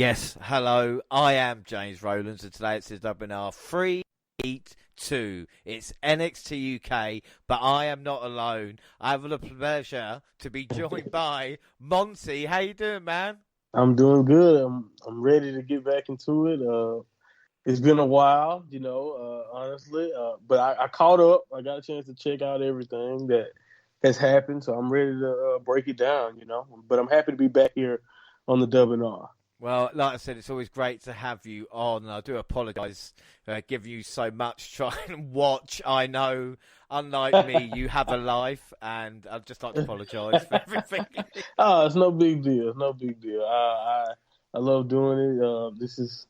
Yes, hello, I am James Rowlands, and today it says WNR382. It's NXT UK, but I am not alone. I have the pleasure to be joined by Monty. How you doing, man? I'm doing good. I'm ready to get back into it. It's been a while, honestly. But I caught up. I got a chance to check out everything that has happened, so I'm ready to break it down, But I'm happy to be back here on the WNR. Well, like I said, it's always great to have you on. I do apologise for giving you so much try and watch. I know, unlike me, you have a life, and I'd just like to apologise for everything. Oh, it's no big deal. It's no big deal. I love doing it. This is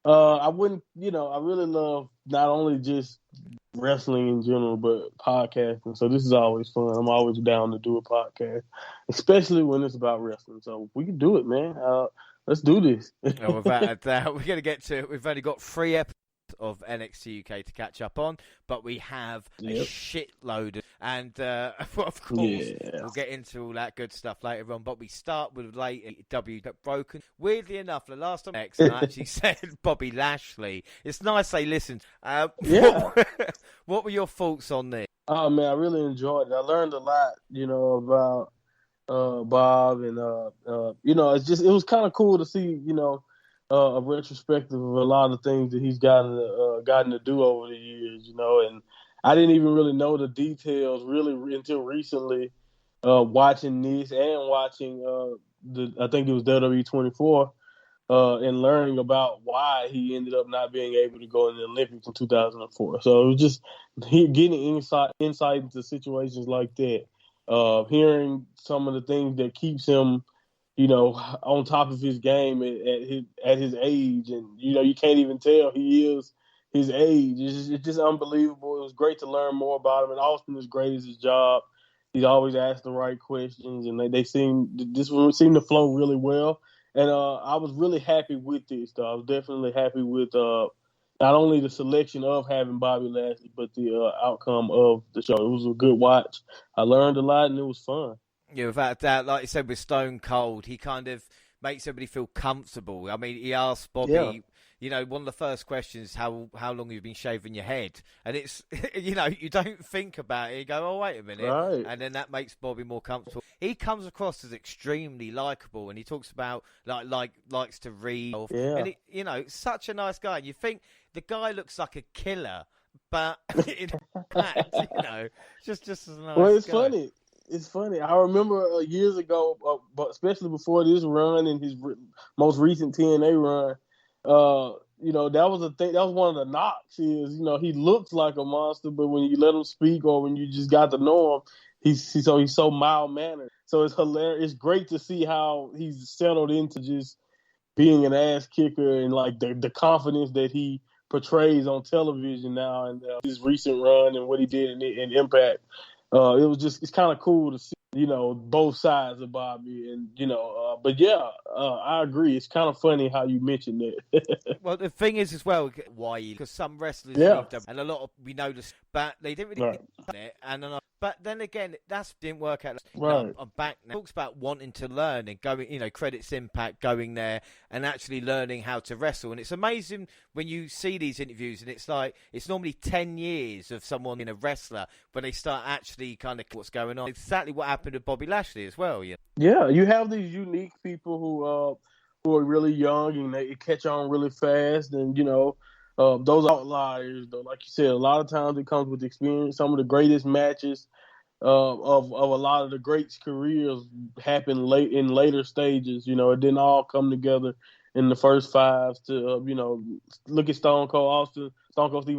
I wouldn't, I really love not only just wrestling in general, but podcasting. So this is always fun. I'm always down to do a podcast, especially when it's about wrestling. So we can do it, man. Let's do this. Well, without a doubt, we're going to get to it. We've only got 3 episodes of NXT UK to catch up on, but we have a shitload. And, of course, we'll get into all that good stuff later on. But we start with late W got broken. Weirdly enough, the last time I actually said Bobby Lashley. It's nice they listened. What were your thoughts on this? Oh, man, I really enjoyed it. I learned a lot, about Bob, and it was kind of cool to see, a retrospective of a lot of things that he's gotten to do over the years, and I didn't even really know the details really until recently, watching this and watching I think it was WWE 24, and learning about why he ended up not being able to go in the Olympics in 2004. So it was just getting insight into situations like that. Hearing some of the things that keeps him, on top of his game at his age, and you can't even tell he is his age. It's just unbelievable. It was great to learn more about him, and Austin is great at his job. He's always asked the right questions, and this seemed to flow really well. And I was really happy with this, though. I was definitely happy with not only the selection of having Bobby Lashley, but the outcome of the show. It was a good watch. I learned a lot, and it was fun. Yeah, without a doubt, like you said, with Stone Cold, he kind of makes everybody feel comfortable. I mean, he asked Bobby, one of the first questions, how long you've been shaving your head? And it's, you don't think about it. You go, oh, wait a minute. Right. And then that makes Bobby more comfortable. He comes across as extremely likable, and he talks about, likes to read. Yeah. And, such a nice guy. And you think the guy looks like a killer, but in fact, just as a nice Well, it's guy. funny. It's funny. I remember years ago, but especially before this run and his most recent TNA run, that was a thing. That was one of the knocks. Is he looks like a monster, but when you let him speak or when you just got to know him, he's so mild mannered. So it's hilarious. It's great to see how he's settled into just being an ass kicker and like the confidence that he portrays on television now, and his recent run and what he did in Impact. It's kind of cool to see, both sides of Bobby, and I agree. It's kind of funny how you mentioned that. Well, the thing is as well, why? Because some wrestlers and a lot of we noticed, but they didn't really it. And but then again, that didn't work out. Right. I'm back now. Talks about wanting to learn and going, credits Impact, going there and actually learning how to wrestle. And it's amazing when you see these interviews, and it's like it's normally 10 years of someone being a wrestler when they start actually kind of what's going on. Exactly what happened to Bobby Lashley as well. Yeah, you have these unique people who are really young and they catch on really fast, and those outliers, though, like you said, a lot of times it comes with experience. Some of the greatest matches of a lot of the greats' careers happen in later stages. It didn't all come together in the first 5 to look at Stone Cold Steve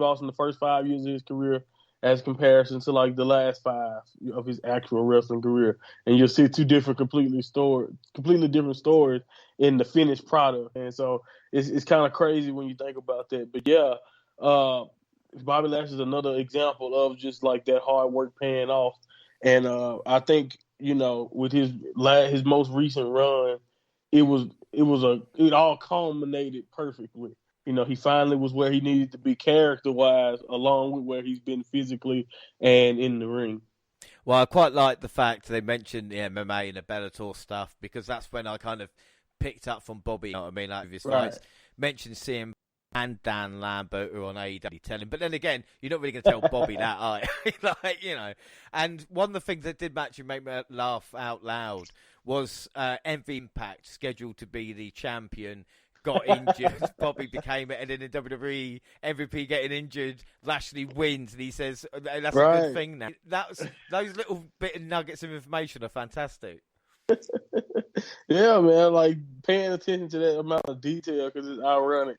Austin, the first 5 years of his career as comparison to like the last 5 of his actual wrestling career, and you'll see 2 completely different stories in the finished product. And so it's kind of crazy when you think about that. But Bobby Lashley is another example of just like that hard work paying off. And I think with his most recent run, it all culminated perfectly. He finally was where he needed to be character-wise, along with where he's been physically and in the ring. Well, I quite like the fact they mentioned the MMA and the Bellator stuff, because that's when I kind of picked up from Bobby. You know what I mean? Like his Right. fights. Mentioned CM and Dan Lambert who are on AEW telling. But then again, you're not really going to tell Bobby that, are you? Like, you know. And one of the things that did actually make me laugh out loud was MV Impact, scheduled to be the champion, got injured. Bobby became it, and then in WWE, MVP getting injured, Lashley wins, and he says that's a good thing now. Those little bit of nuggets of information are fantastic. Yeah, man, like paying attention to that amount of detail because it's ironic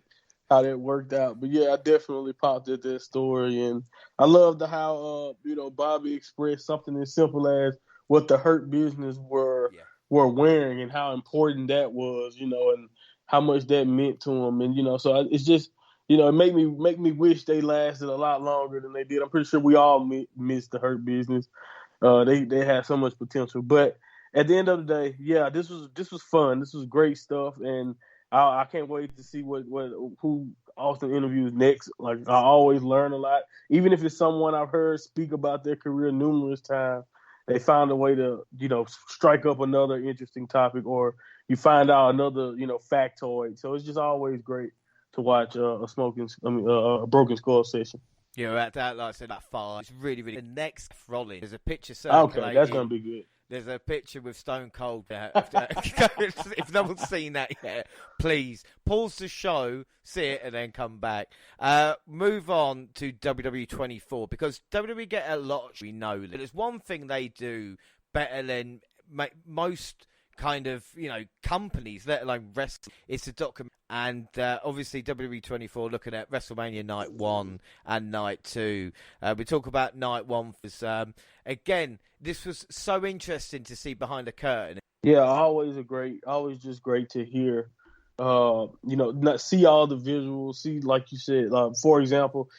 how that worked out. But yeah, I definitely popped at that story, and I loved how Bobby expressed something as simple as what the Hurt Business were wearing and how important that was, and how much that meant to him, and so it's just it make me wish they lasted a lot longer than they did. I'm pretty sure we all missed the Hurt Business. They had so much potential, but at the end of the day, yeah, this was fun. This was great stuff, and I can't wait to see who Austin interviews next. Like I always learn a lot, even if it's someone I've heard speak about their career numerous times. They found a way to strike up another interesting topic, or you find out another factoid. So it's just always great to watch a Broken Skull session. Yeah, like I said, that far. It's really, really. The next Rollins, there's a picture circulating. Okay, that's gonna be good. There's a picture with Stone Cold. If no one's seen that yet, please pause the show, see it, and then come back. Move on to WWE 24 because WWE get a lot. We know that there's one thing they do better than most kind of companies, let alone wrestling. It's to document, and obviously WWE 24 looking at WrestleMania Night 1 and Night 2. We talk about Night 1 because again, this was so interesting to see behind the curtain. Yeah, always just great to hear. See all the visuals. See, like you said, for example,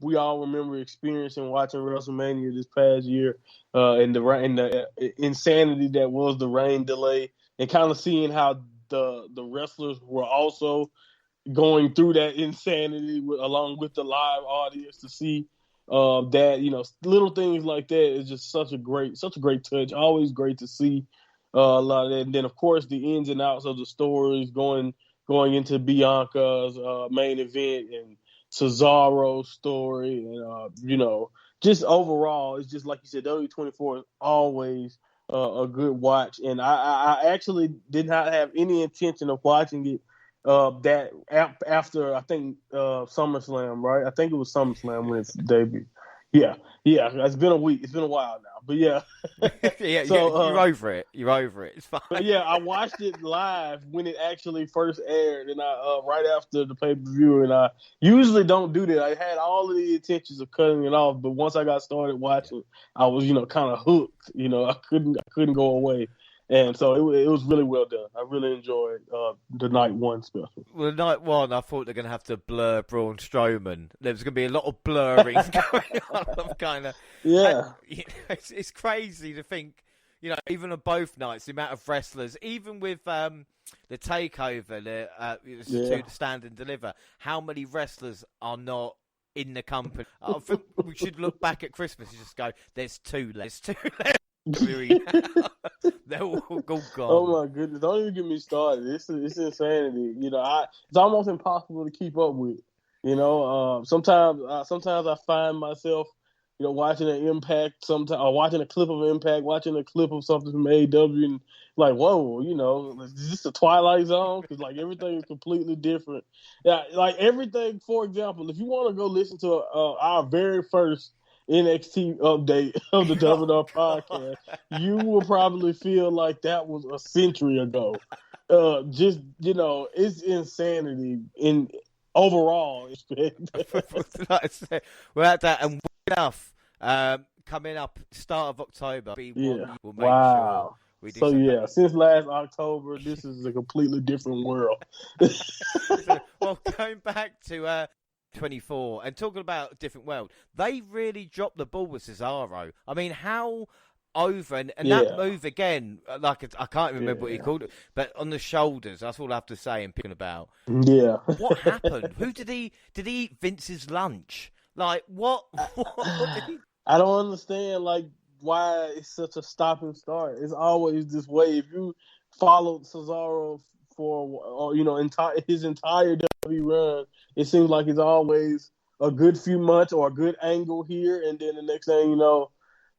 we all remember experiencing watching WrestleMania this past year, and the insanity that was the rain delay, and kind of seeing how the wrestlers were also going through that insanity along with the live audience to see that little things like that is just such a great touch. Always great to see a lot of that. And then of course the ins and outs of the stories going into Bianca's main event and Cesaro's story, and just overall it's just like you said, W24 is always a good watch. And I actually did not have any intention of watching it that after I think SummerSlam, right? I think it was SummerSlam when it's debuted. Yeah. It's been a week. It's been a while now, but yeah. Yeah, so, you're over it. You're over it. It's fine. But yeah, I watched it live when it actually first aired, and I right after the pay-per-view, and I usually don't do that. I had all of the intentions of cutting it off, but once I got started watching, I was kind of hooked. I couldn't go away. And so it was really well done. I really enjoyed the Night 1 special. Well, Night 1, I thought they're going to have to blur Braun Strowman. There was going to be a lot of blurring going on. Kind of. Yeah. And, it's crazy to think, even on both nights, the amount of wrestlers, even with the takeover, the Stand and Deliver, how many wrestlers are not in the company? I think we should look back at Christmas and just go, there's two left. They're all gone. Oh my goodness! Don't even get me started. It's insanity. It's almost impossible to keep up with. Sometimes I find myself, watching an Impact, or watching a clip of Impact, watching a clip of something from AEW, and like, whoa, is this the Twilight Zone? Because everything is completely different. Yeah, everything. For example, if you want to go listen to our very first NXT update of the WNR podcast, you will probably feel like that was a century ago. It's insanity in overall. We're at that, and enough. Coming up, start of October. Yeah. We'll make sure we do something. Since last October, this is a completely different world. Well, going back to 24 and talking about a different world, they really dropped the ball with Cesaro. I mean, how over and that move again, I can't remember what he called it, but on the shoulders, that's all I have to say and picking about. Yeah. What happened? Did he eat Vince's lunch? Like what did he... I don't understand why it's such a stop and start. It's always this way. If you followed Cesaro for his entire WWE run. It seems like it's always a good few months or a good angle here, and then the next thing you know,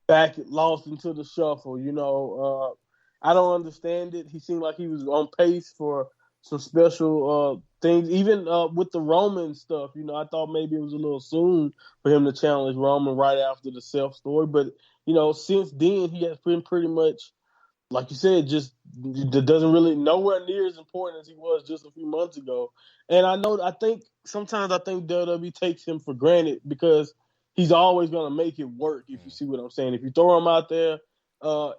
back lost into the shuffle. I don't understand it. He seemed like he was on pace for some special things, even with the Roman stuff. I thought maybe it was a little soon for him to challenge Roman right after the Self story, but since then he has been pretty much, like you said, just doesn't really nowhere near as important as he was just a few months ago. And I think sometimes WWE takes him for granted because he's always going to make it work. If you see what I'm saying, if you throw him out there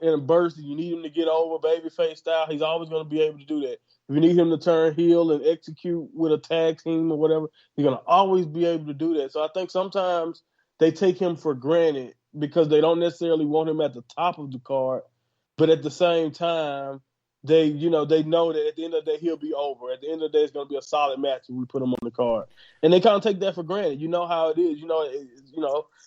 in a burst and you need him to get over babyface style, he's always going to be able to do that. If you need him to turn heel and execute with a tag team or whatever, he's going to always be able to do that. So I think sometimes they take him for granted because they don't necessarily want him at the top of the card. But at the same time, they know that at the end of the day, he'll be over. At the end of the day, it's going to be a solid match if we put him on the card. And they kind of take that for granted. You know how it is.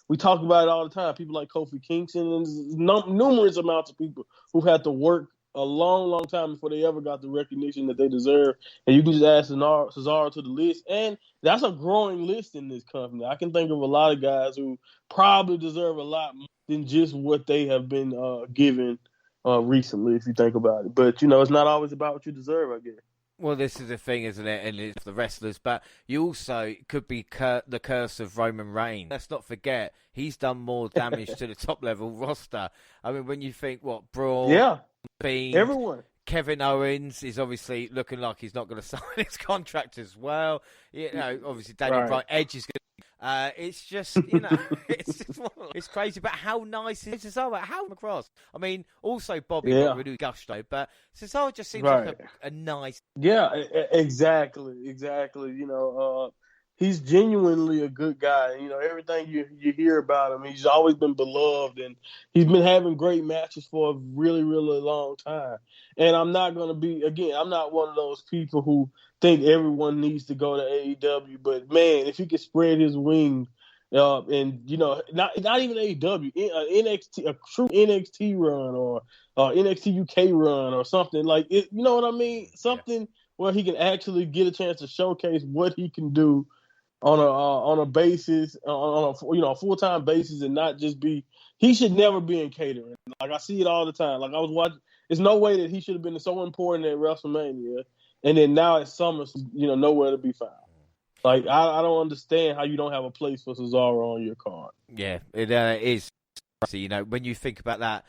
We talk about it all the time. People like Kofi Kingston and numerous amounts of people who've had to work a long, long time before they ever got the recognition that they deserve. And you can just add Cesaro to the list. And that's a growing list in this company. I can think of a lot of guys who probably deserve a lot more than just what they have been given recently, if you think about it. But, it's not always about what you deserve, I guess. Well, this is the thing, isn't it? And it's the wrestlers, but you also could be the curse of Roman Reigns. Let's not forget, he's done more damage to the top-level roster. I mean, when you think, Braun, Bean, everyone. Kevin Owens is obviously looking like he's not going to sign his contract as well. Obviously, Daniel Bryan, Edge is going to... it's just, it's crazy. But how nice is Cesaro? How across? I mean, also Bobby got rid of Gusto, but Cesaro just seems like a nice. Yeah, exactly. He's genuinely a good guy. Everything you hear about him, he's always been beloved, and he's been having great matches for a really, really long time. And I'm not going to be, again, I'm not one of those people who think everyone needs to go to AEW, but man, if he could spread his wings, and not even AEW, NXT, a true NXT run or NXT UK run or something like it. You know what I mean? Something where he can actually get a chance to showcase what he can do on a basis, on a full-time basis, and not just be. He should never be in catering. Like I see it all the time. Like I was watching. There's no way that he should have been so important at WrestleMania, and then now at Summer, nowhere to be found. Like I don't understand how you don't have a place for Cesaro on your card. Yeah, it is. When you think about that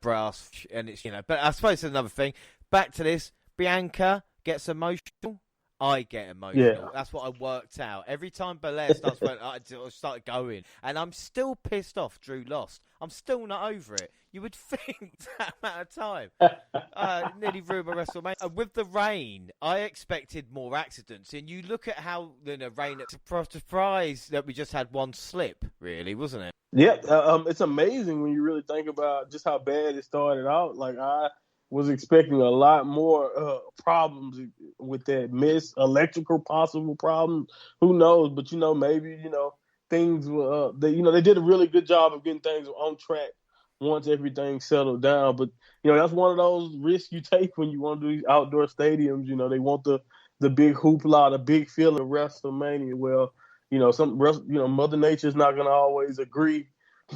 brass, and it's But I suppose it's another thing. Back to this, Bianca gets emotional. I get emotional. Yeah. That's what I worked out. Every time Belair I started going. And I'm still pissed off Drew lost. I'm still not over it. You would think that amount of time. Nearly ruined my WrestleMania. With the rain, I expected more accidents. And you look at how the rain, it's a surprise that we just had one slip, really, wasn't it? Yeah, it's amazing when you really think about just how bad it started out. Like, I was expecting a lot more problems with that electrical possible problems. Who knows? But maybe things were. They did a really good job of getting things on track once everything settled down. But that's one of those risks you take when you want to do these outdoor stadiums. They want the big hoopla, the big feeling of WrestleMania. Well, Mother Nature's not going to always agree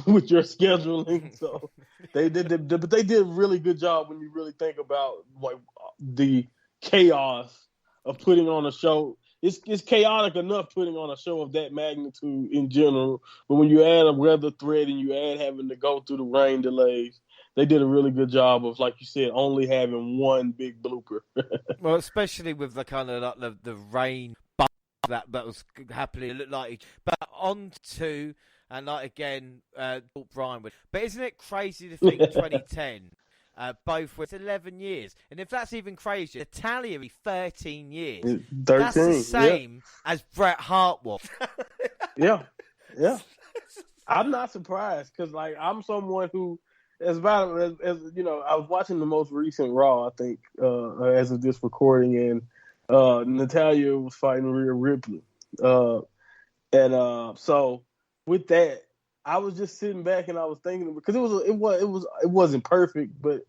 with your scheduling, so they did a really good job when you really think about like the chaos of putting on a show. It's chaotic enough putting on a show of that magnitude in general, but when you add a weather threat and you add having to go through the rain delays, they did a really good job of, like you said, only having one big blooper. Well, especially with the kind of like the rain that was happening, it looked like. But on to. And again, Brian would. But isn't it crazy to think 2010, both with 11 years? And if that's even crazier, Natalia 13 years. 13, that's the same as Bret Hart was. Yeah. I'm not surprised because, like, I'm someone who, as I was watching the most recent Raw, I think, as of this recording, and Natalia was fighting Rhea Ripley. So with that, I was just sitting back and I was thinking because it wasn't perfect, but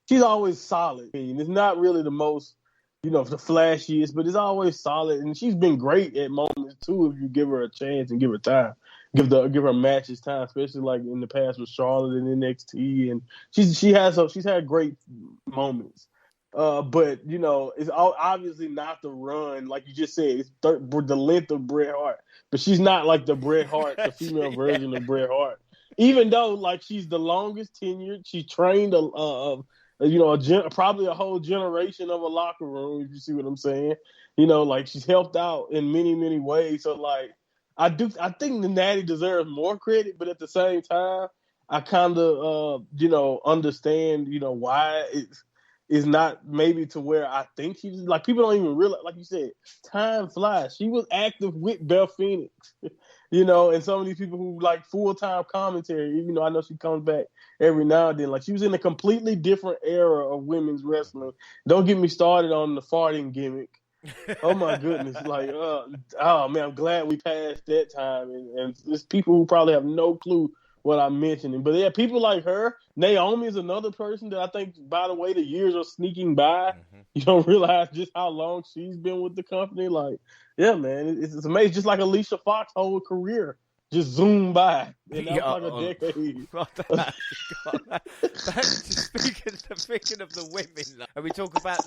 she's always solid. It's not really the most, the flashiest, but it's always solid. And she's been great at moments too if you give her a chance and give her time. Give her matches time, especially like in the past with Charlotte and NXT, and she's had great moments. But it's obviously not the run like you just said. It's the length of Bret Hart, but she's not like the Bret Hart, the female version of Bret Hart. Even though like she's the longest tenured, she trained probably a whole generation of a locker room. If you see what I'm saying, like she's helped out in many many ways. So like I think the Natty deserves more credit, but at the same time, I kind of understand why it's not maybe to where I think she's like people don't even realize. Like you said, time flies. She was active with Beth Phoenix. And some of these people who like full-time commentary, even though I know she comes back every now and then, like she was in a completely different era of women's wrestling. Don't get me started on the farting gimmick. Oh my goodness. Like, oh man, I'm glad we passed that time. And there's people who probably have no clue what I'm mentioning. But yeah, people like her. Naomi is another person that I think, by the way, the years are sneaking by. Mm-hmm. You don't realize just how long she's been with the company. Like, yeah, man, it's amazing. Just like Alicia Fox's whole career just zoomed by. And that was like a decade. Speaking of the women, and we talk about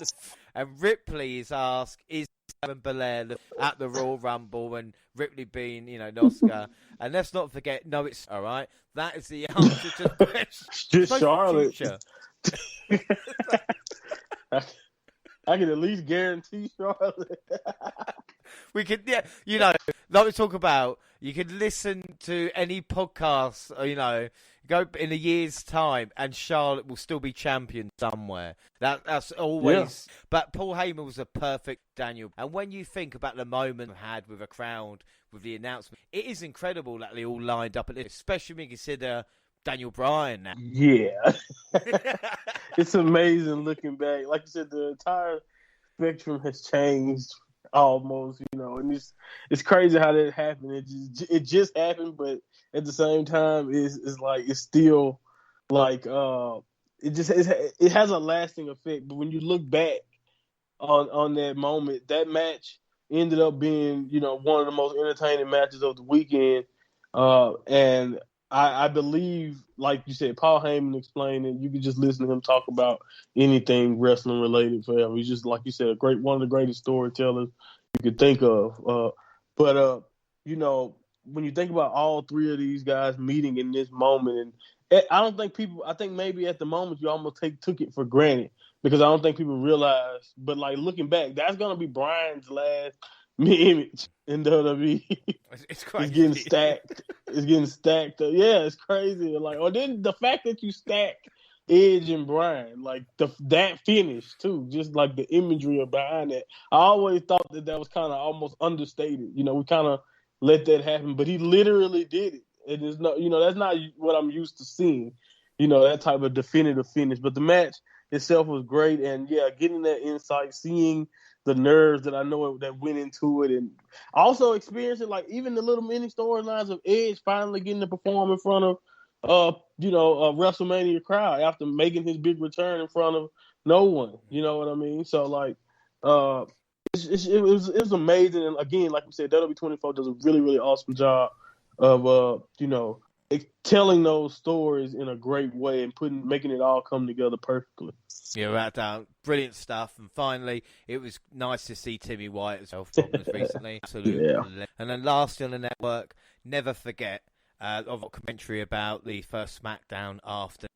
and Ripley is asked, is Kevin Belair at the Royal Rumble and Ripley being, Asuka. And let's not forget, no, it's all right. That is the answer to the question. Just Charlotte. I can at least guarantee Charlotte. We could, like we talk about, you could listen to any podcast, go in a year's time, and Charlotte will still be champion somewhere. That's always. Yeah. But Paul Heyman was a perfect Daniel. And when you think about the moment we had with a crowd, with the announcement, it is incredible that they all lined up, especially when you consider Daniel Bryan now. Yeah. It's amazing looking back. Like you said, the entire spectrum has changed almost, and it's crazy how that happened. It just happened, but at the same time, it's still like it has a lasting effect. But when you look back on that moment, that match ended up being one of the most entertaining matches of the weekend, and I believe, like you said, Paul Heyman explained it. You could just listen to him talk about anything wrestling related forever. He's just, like you said, one of the greatest storytellers you could think of. But when you think about all three of these guys meeting in this moment, and I think maybe at the moment you almost took it for granted because I don't think people realize. But like looking back, that's gonna be Bryan's last image in WWE. It's crazy. It's getting stacked. It's getting stacked. Yeah, it's crazy. Like, or then the fact that you stack Edge and Bryan, like that finish too, just like the imagery behind it. I always thought that was kind of almost understated. We kind of let that happen, but he literally did it. It is not, that's not what I'm used to seeing. That type of definitive finish. But the match itself was great, and yeah, getting that insight, seeing the nerves that I know that went into it, and also experiencing like even the little mini storylines of Edge finally getting to perform in front of a WrestleMania crowd after making his big return in front of no one. You know what I mean? So like, it was amazing. And again, like we said, WWE24 does a really really awesome job of telling those stories in a great way and making it all come together perfectly. Yeah, right down. Brilliant stuff. And finally, it was nice to see Timmy White as well recently. Absolutely. Yeah. And then lastly on the network, never forget of a commentary about the first SmackDown after.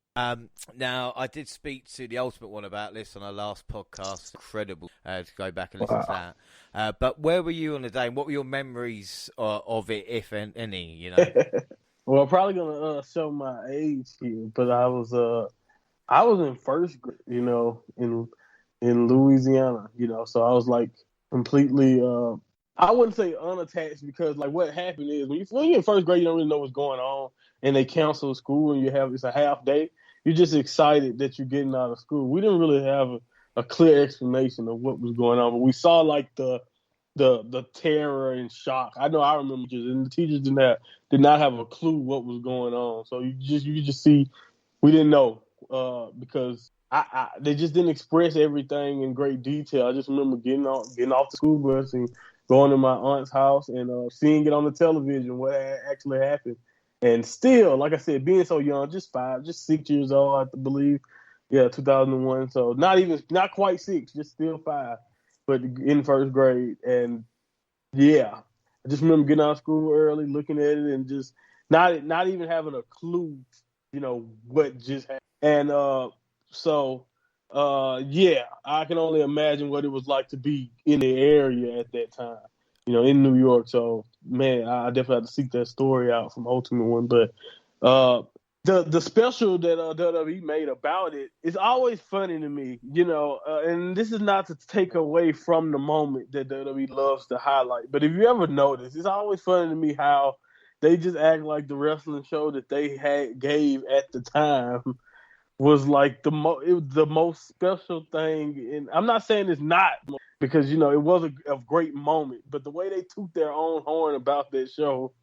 Now, I did speak to the Ultimate One about this on our last podcast. Incredible to go back and listen to that. But where were you on the day, and what were your memories of it, if any? Well, I'm probably gonna show my age here, but I was in first grade, in Louisiana, so I was like completely. I wouldn't say unattached because like what happened is when you're in first grade, you don't really know what's going on, and they cancel school, and it's a half day. You're just excited that you're getting out of school. We didn't really have a clear explanation of what was going on, but we saw like the terror and shock. I know I remember and the teachers did not have a clue what was going on. So you just see we didn't know because they just didn't express everything in great detail. I just remember getting off the school bus and going to my aunt's house and seeing it on the television what had actually happened. And still, like I said, being so young, just 6 years old, I believe. Yeah, 2001. So not quite 6, just still 5, but in first grade. And yeah, I just remember getting out of school early, looking at it, and just not even having a clue, what just happened. And yeah, I can only imagine what it was like to be in the area at that time, in New York. So, man, I definitely have to seek that story out from Ultimate One. But the special that WWE made about it is always funny to me, and this is not to take away from the moment that WWE loves to highlight. But if you ever notice, it's always funny to me how they just act like the wrestling show that they gave at the time was like the most special thing. And I'm not saying it's not, because it was a great moment, but the way they toot their own horn about that show,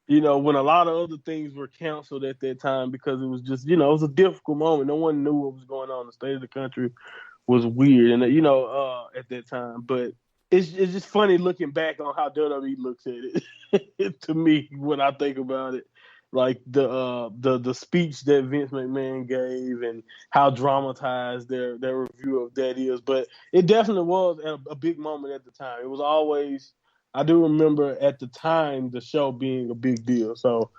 when a lot of other things were canceled at that time because it was just, it was a difficult moment. No one knew what was going on. The state of the country was weird, and at that time. But it's just funny looking back on how WWE looks at it. To me, when I think about it, like the speech that Vince McMahon gave and how dramatized their review of that is. But it definitely was a big moment at the time. It was always, I do remember at the time the show being a big deal. So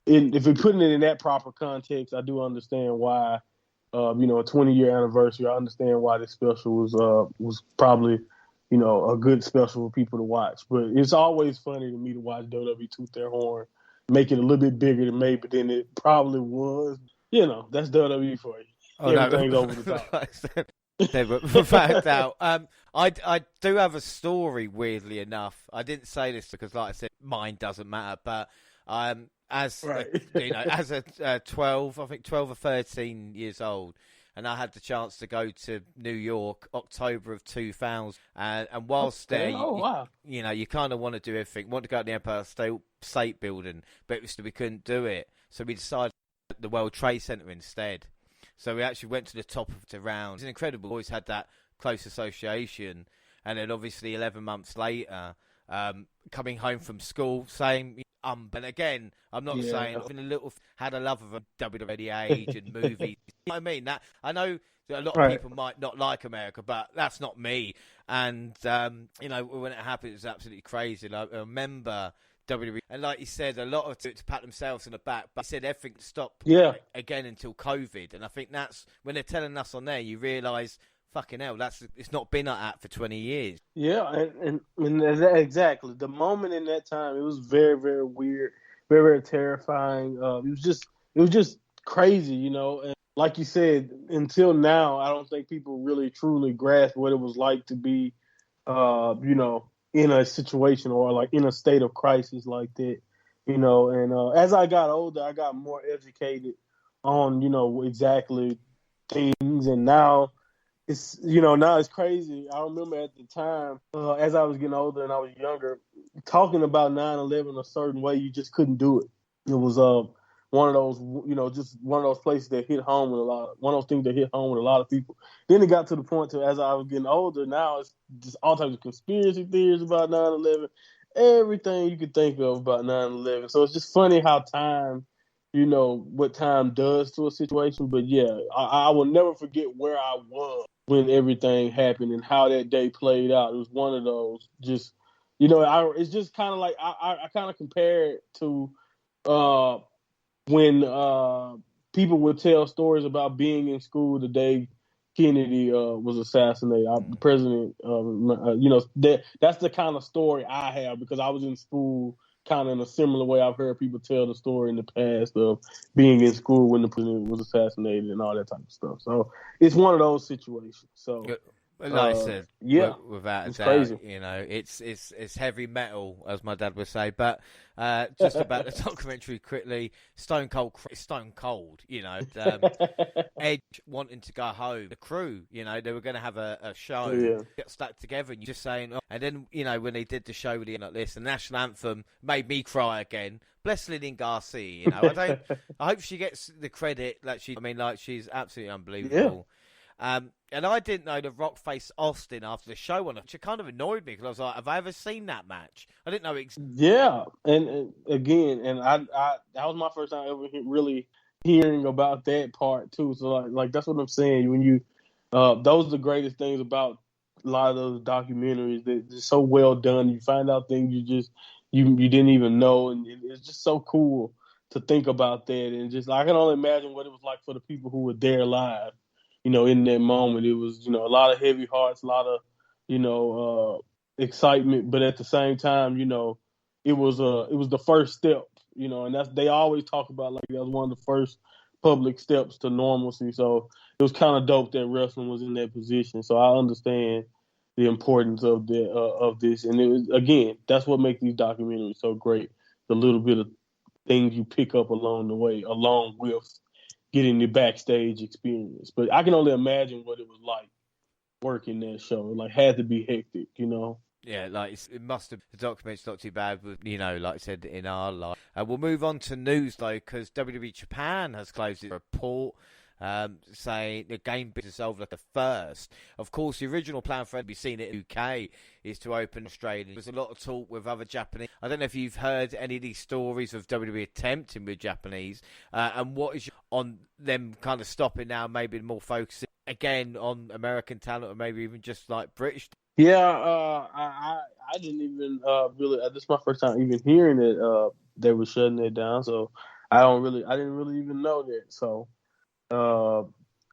if we're putting it in that proper context, I do understand why, a 20-year anniversary, I understand why this special was probably, a good special for people to watch. But it's always funny to me to watch WWE toot their horn, make it a little bit bigger than maybe than it probably was. That's WWE for you. Oh, Everything's no. over the top. Never, without doubt. I do have a story, weirdly enough. I didn't say this because, like I said, mine doesn't matter. But as a 12 or 13 years old, and I had the chance to go to New York, October of 2000. And whilst there, you kind of want to do everything. Want to go to the Empire State Building, but we couldn't do it. So we decided the World Trade Center instead. So we actually went to the top of the round. It's incredible. Always had that close association. And then obviously 11 months later, coming home from school, saying, but again, I'm not saying I've been had a love of a WWE age and movies. You know what I mean? That I know that a lot of people might not like America, but that's not me. And when it happened, it was absolutely crazy. And I remember WWE, and like you said, a lot of it to pat themselves in the back, but they said everything stopped again until COVID. And I think that's when they're telling us on there, you realise, fucking hell, it's not been like that for 20 years. Yeah, and exactly. The moment in that time, it was very, very weird, very, very terrifying. It was just crazy, And like you said, until now, I don't think people really truly grasp what it was like to be, in a situation or like in a state of crisis like that, And as I got older, I got more educated on, exactly things, and now. Now it's crazy. I remember at the time, as I was getting older and I was younger, talking about 9/11 a certain way, you just couldn't do it. It was one of those, just one of those places that hit home with one of those things that hit home with a lot of people. Then it got to the point to, as I was getting older, now it's just all types of conspiracy theories about 9/11, everything you could think of about 9/11. So it's just funny how time, what time does to a situation. But yeah, I will never forget where I was when everything happened and how that day played out. It was one of those just, it's just kind of like, I kind of compare it to when people would tell stories about being in school the day Kennedy was assassinated. The president, that's the kind of story I have, because I was in school kind of in a similar way. I've heard people tell the story in the past of being in school when the president was assassinated and all that type of stuff. So it's one of those situations. So, like I said, without a doubt, crazy. It's heavy metal, as my dad would say. But just about the documentary quickly, Stone Cold. Edge wanting to go home. The crew, they were going to have a show, get stuck together, and you're just saying. Oh. And then, when they did the show with the like this, the national anthem made me cry again. Bless Lillian Garcia. I hope she gets the credit that she's absolutely unbelievable. And I didn't know The Rock faced Austin after the show, which kind of annoyed me because I was like, have I ever seen that match? I didn't know it existed. Yeah, and again, and I that was my first time ever really hearing about that part too. So like that's what I'm saying. When you, those are the greatest things about a lot of those documentaries. They're so well done. You find out things you didn't even know, and it's just so cool to think about that. And just I can only imagine what it was like for the people who were there live. In that moment, it was a lot of heavy hearts, a lot of excitement, but at the same time, it was the first step, and they always talk about like that was one of the first public steps to normalcy. So it was kind of dope that wrestling was in that position. So I understand the importance of this, and it was, again, that's what makes these documentaries so great. The little bit of things you pick up along the way, along with getting the backstage experience. But I can only imagine what it was like working that show. Like, had to be hectic, Yeah, like it must have. The documentary's not too bad, but like I said, in our life. We'll move on to news though, because WWE Japan has closed its report, saying the game business over the first. Of course, the original plan for it to be seen in the UK is to open Australia. There's a lot of talk with other Japanese. I don't know if you've heard any of these stories of WWE attempting with Japanese, and what is on them kind of stopping now, maybe more focusing again on American talent, or maybe even just like British. Yeah, I didn't even really. This is my first time even hearing that they were shutting it down. So I didn't really even know that. So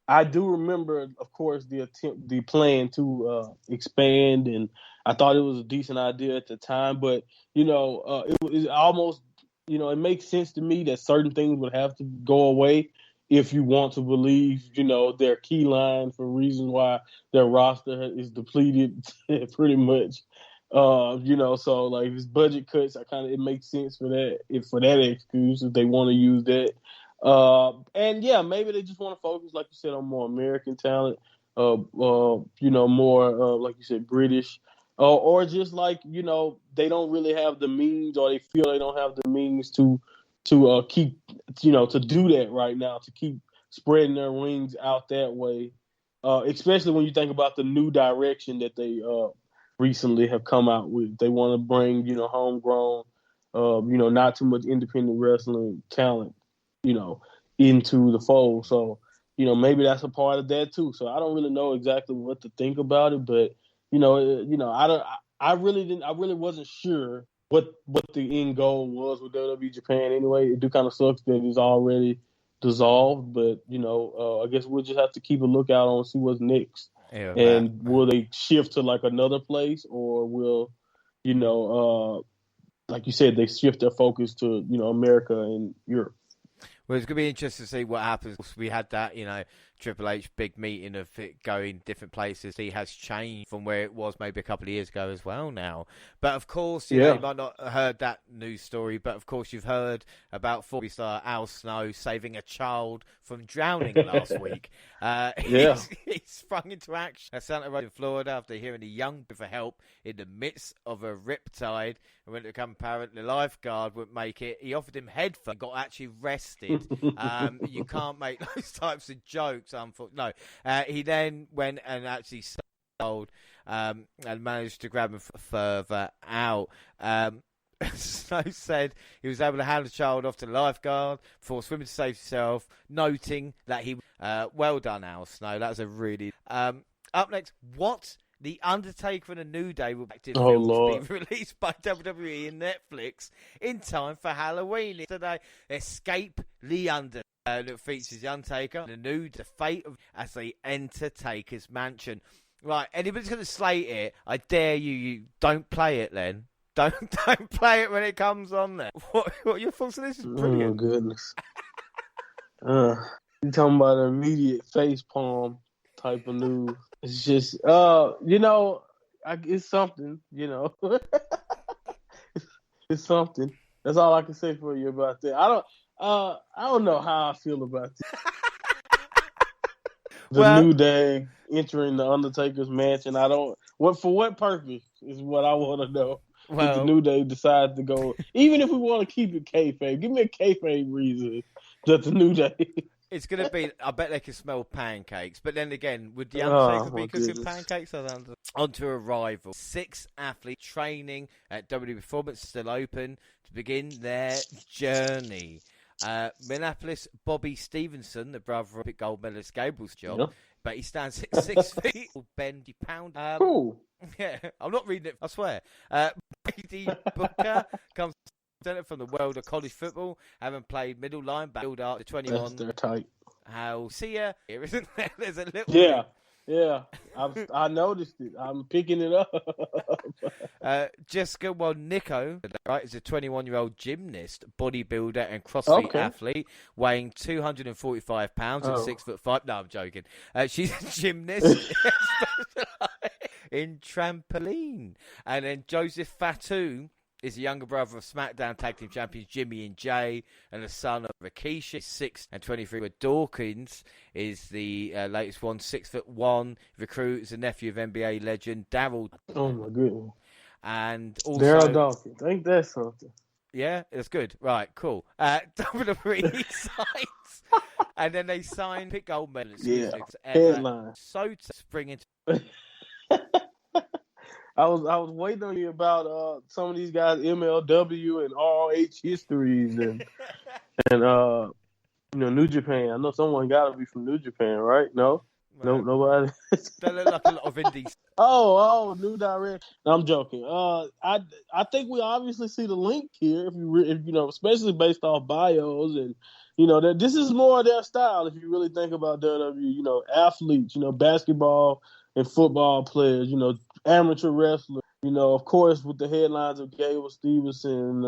I do remember, of course, the plan to expand, and I thought it was a decent idea at the time. But it was almost, it makes sense to me that certain things would have to go away if you want to believe, their key line for reasons why their roster is depleted pretty much. So like if it's budget cuts, it makes sense for that excuse if they want to use that. And yeah, maybe they just want to focus, like you said, on more American talent, more like you said, British, or just like, they don't really have the means, or they feel they don't have the means to keep, to do that right now, to keep spreading their wings out that way. Especially when you think about the new direction that they recently have come out with. They want to bring, homegrown, not too much independent wrestling talent, into the fold. So, maybe that's a part of that too. So I don't really know exactly what to think about it, but I really wasn't sure what the end goal was with WWE Japan anyway. It do kind of sucks that it's already dissolved, but I guess we'll just have to keep a lookout on, see what's next. Yeah, and will they shift to like another place, or will like you said, they shift their focus to America and Europe? Well, it's going to be interesting to see what happens. We had that, Triple H big meeting of it going different places. He has changed from where it was maybe a couple of years ago as well now. But of course, you might not have heard that news story, but of course you've heard about Forty star Al Snow saving a child from drowning last week. He sprung into action at Santa Rosa in Florida after hearing a young boy for help in the midst of a riptide. And when it became apparent the lifeguard wouldn't make it, he offered him headphones and got actually arrested. You can't make those types of jokes. No, he then went and actually sold and managed to grab him further out. Snow said he was able to hand the child off to the lifeguard before swimming to save himself, noting that he well done, Al Snow. That was a really up next. What? The Undertaker and a New Day will be active films being released by WWE and Netflix in time for Halloween. Today, Escape the Undertaker. That features the Undertaker and the New, the fate of as they enter Taker's mansion. Right, anybody's going to slate it, I dare you don't play it then. Don't play it when it comes on there. What are your thoughts on this? Is brilliant. Oh, goodness. You talking about an immediate facepalm type of news. It's just, it's something, It's something. That's all I can say for you about that. I don't know how I feel about this. New Day entering the Undertaker's mansion. For what purpose is what I want to know. Well, if the New Day decides to go, even if we want to keep it kayfabe, give me a kayfabe reason that the New Day It's going to be, I bet they can smell pancakes. But then again, would the Undertaker be cooking pancakes? On to Arrival. 6 athletes training at WWE Performance still open to begin their journey. Minneapolis, Bobby Stevenson, the brother of Olympic gold medalist Gable's job, but he stands 6 feet, bendy pound. Cool. Yeah, I'm not reading it, I swear. Brady Booker comes from the world of college football, having played middle linebacker, build up to 21. They're tight. I'll see ya. Here, isn't there? There's a little. Yeah. I noticed it. I'm picking it up. Jessica Nico, right, is a 21-year-old gymnast, bodybuilder, and CrossFit athlete, weighing 245 pounds and 6'5". No, I'm joking. She's a gymnast in trampoline, and then Joseph Fatu is the younger brother of SmackDown Tag Team Champions Jimmy and Jay, and the son of Rikishi, 6 and 23. With Dawkins is the latest one, 6'1", recruit, is a nephew of NBA legend Daryl. Oh my goodness! And also Daryl Dawkins. Ain't that something? Yeah, it's good. Right, cool. WWE signs, and then they signed Pick Gold medalist. Yeah, headline. Sota spring into. I was waiting on you about some of these guys' MLW and ROH histories and New Japan. I know someone got to be from New Japan, right? No, nobody. They look like a lot of indies. New Direct. No, I'm joking. I think we obviously see the link here, if especially based off bios and that this is more of their style. If you really think about WWE, athletes, basketball and football players, amateur wrestler, of course, with the headlines of Gable Stevenson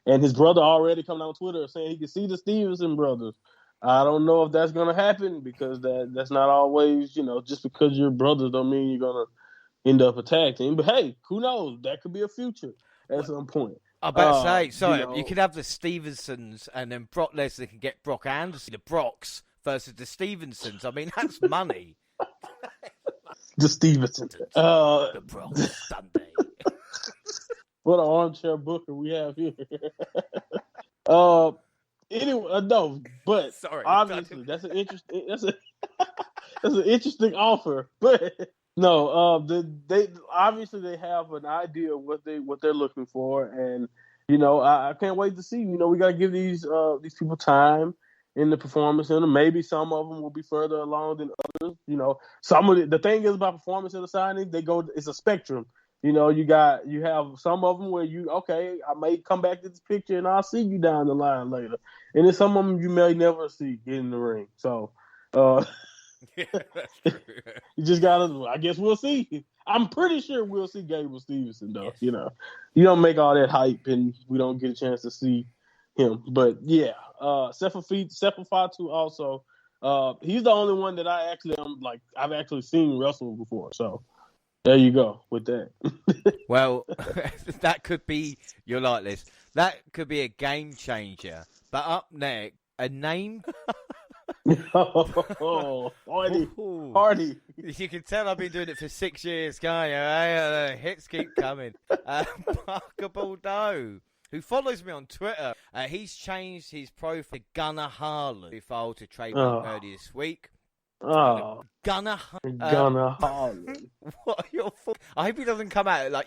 and his brother already coming on Twitter saying he can see the Stevenson brothers. I don't know if that's going to happen because that's not always, just because you're brothers don't mean you're going to end up attacking. But hey, who knows? That could be a future at some point. I better say, sorry, you could have the Stevensons and then Brock Lesnar can get Brock Anderson, the Brocks versus the Stevensons. I mean, that's money. The Stevenson. The Bronx Sunday. What an armchair booker we have here. Anyway, no, but sorry, obviously that's an interesting offer. But no, they obviously have an idea of what they're looking for, and I can't wait to see. We got to give these people time in the performance center. Maybe some of them will be further along than others. Some of the thing is about performance center signings, it's a spectrum. You have some of them where I may come back to this picture and I'll see you down the line later. And then some of them you may never see get in the ring. So, yeah, that's true. You just I guess we'll see. I'm pretty sure we'll see Gable Stevenson though. Yes. You don't make all that hype and we don't get a chance to see him. But yeah, Sefa Fatu also, he's the only one that I've actually seen wrestle before. So there you go with that. Well, that could be, you're like this, that could be a game changer. But up next, a name. Hardy. You can tell I've been doing it for 6 years, can't you? Hits keep coming. Parker Bordeaux, who follows me on Twitter, he's changed his profile to Gunnar Harlan. He filed to trademark earlier this week. Gunnar Harlan. What are your thoughts? I hope he doesn't come out like,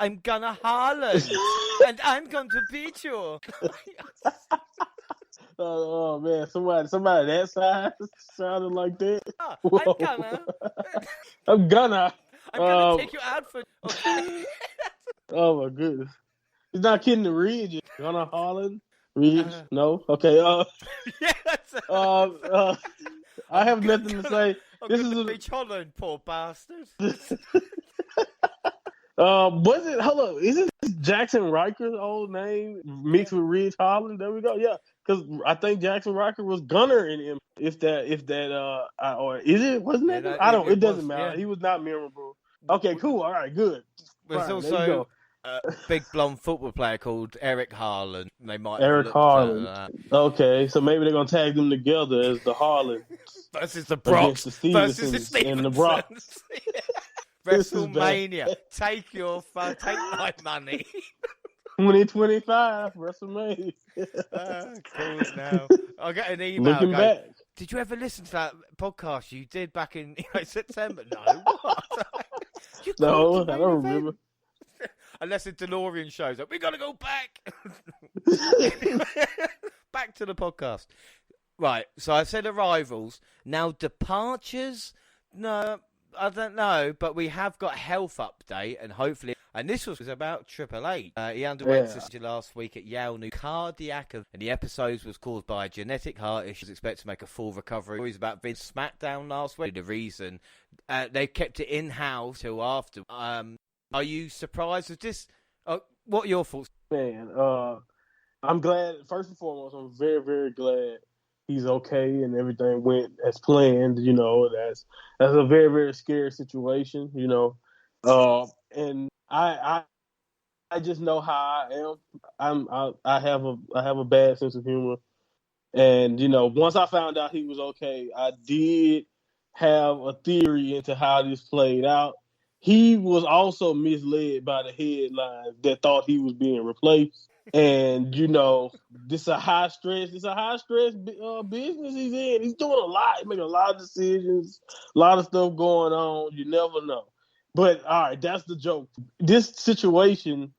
I'm Gunnar Harlan, and I'm going to beat you. Oh man, somebody that size sounded like that. I'm gonna take you out for. Okay. Oh my goodness, he's not kidding. The Ridge, Gunnar Harlan. Ridge, no, okay. I have nothing to say. This is Ridge Holland, poor bastard. Was it? Hello, isn't Jackson Riker's old name mixed with Ridge Holland? There we go. Yeah, because I think Jackson Riker was Gunner in him. If that, or is it? Wasn't it? I don't. It doesn't matter. Yeah. He was not memorable. Okay, cool. All right, good. There's also a big blonde football player called Eric Harlan. They might Eric Harlan. Okay, so maybe they're gonna tag them together as the Harlan versus the Brocks versus the Stevensons. And the Brocks. WrestleMania. Take my money. 2025 WrestleMania. Cool now. I get an email. Looking back. Did you ever listen to that podcast you did back in September? No. What? No, I don't remember. Unless the DeLorean shows up. We got to go back. Back to the podcast. Right, so I said arrivals. Now, departures? No, I don't know. But we have got a health update, and hopefully... And this was about Triple H. He underwent surgery last week at Yale New cardiac, and the episode was caused by a genetic heart issue. He was expected to make a full recovery. It was about Vince SmackDown last week. The reason they kept it in-house till after. Are you surprised with this? What are your thoughts? Man, I'm glad. First and foremost, I'm very, very glad he's okay and everything went as planned. You know, that's a very, very scary situation. You know, and I just know how I am. I have a bad sense of humor, and you know, once I found out he was okay, I did have a theory into how this played out. He was also misled by the headlines that thought he was being replaced. And, you know, this is a high stress business he's in. He's doing a lot, making a lot of decisions, a lot of stuff going on. You never know. But, all right, that's the joke. This situation,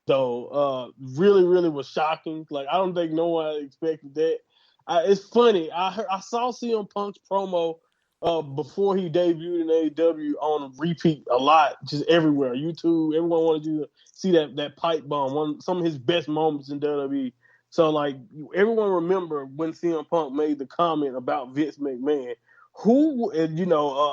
though, really, really was shocking. Like, I don't think no one expected that. It's funny. I saw CM Punk's promo before he debuted in AEW on repeat a lot, just everywhere. YouTube, everyone wanted you to see that pipe bomb, some of his best moments in WWE. So, like, everyone remember when CM Punk made the comment about Vince McMahon,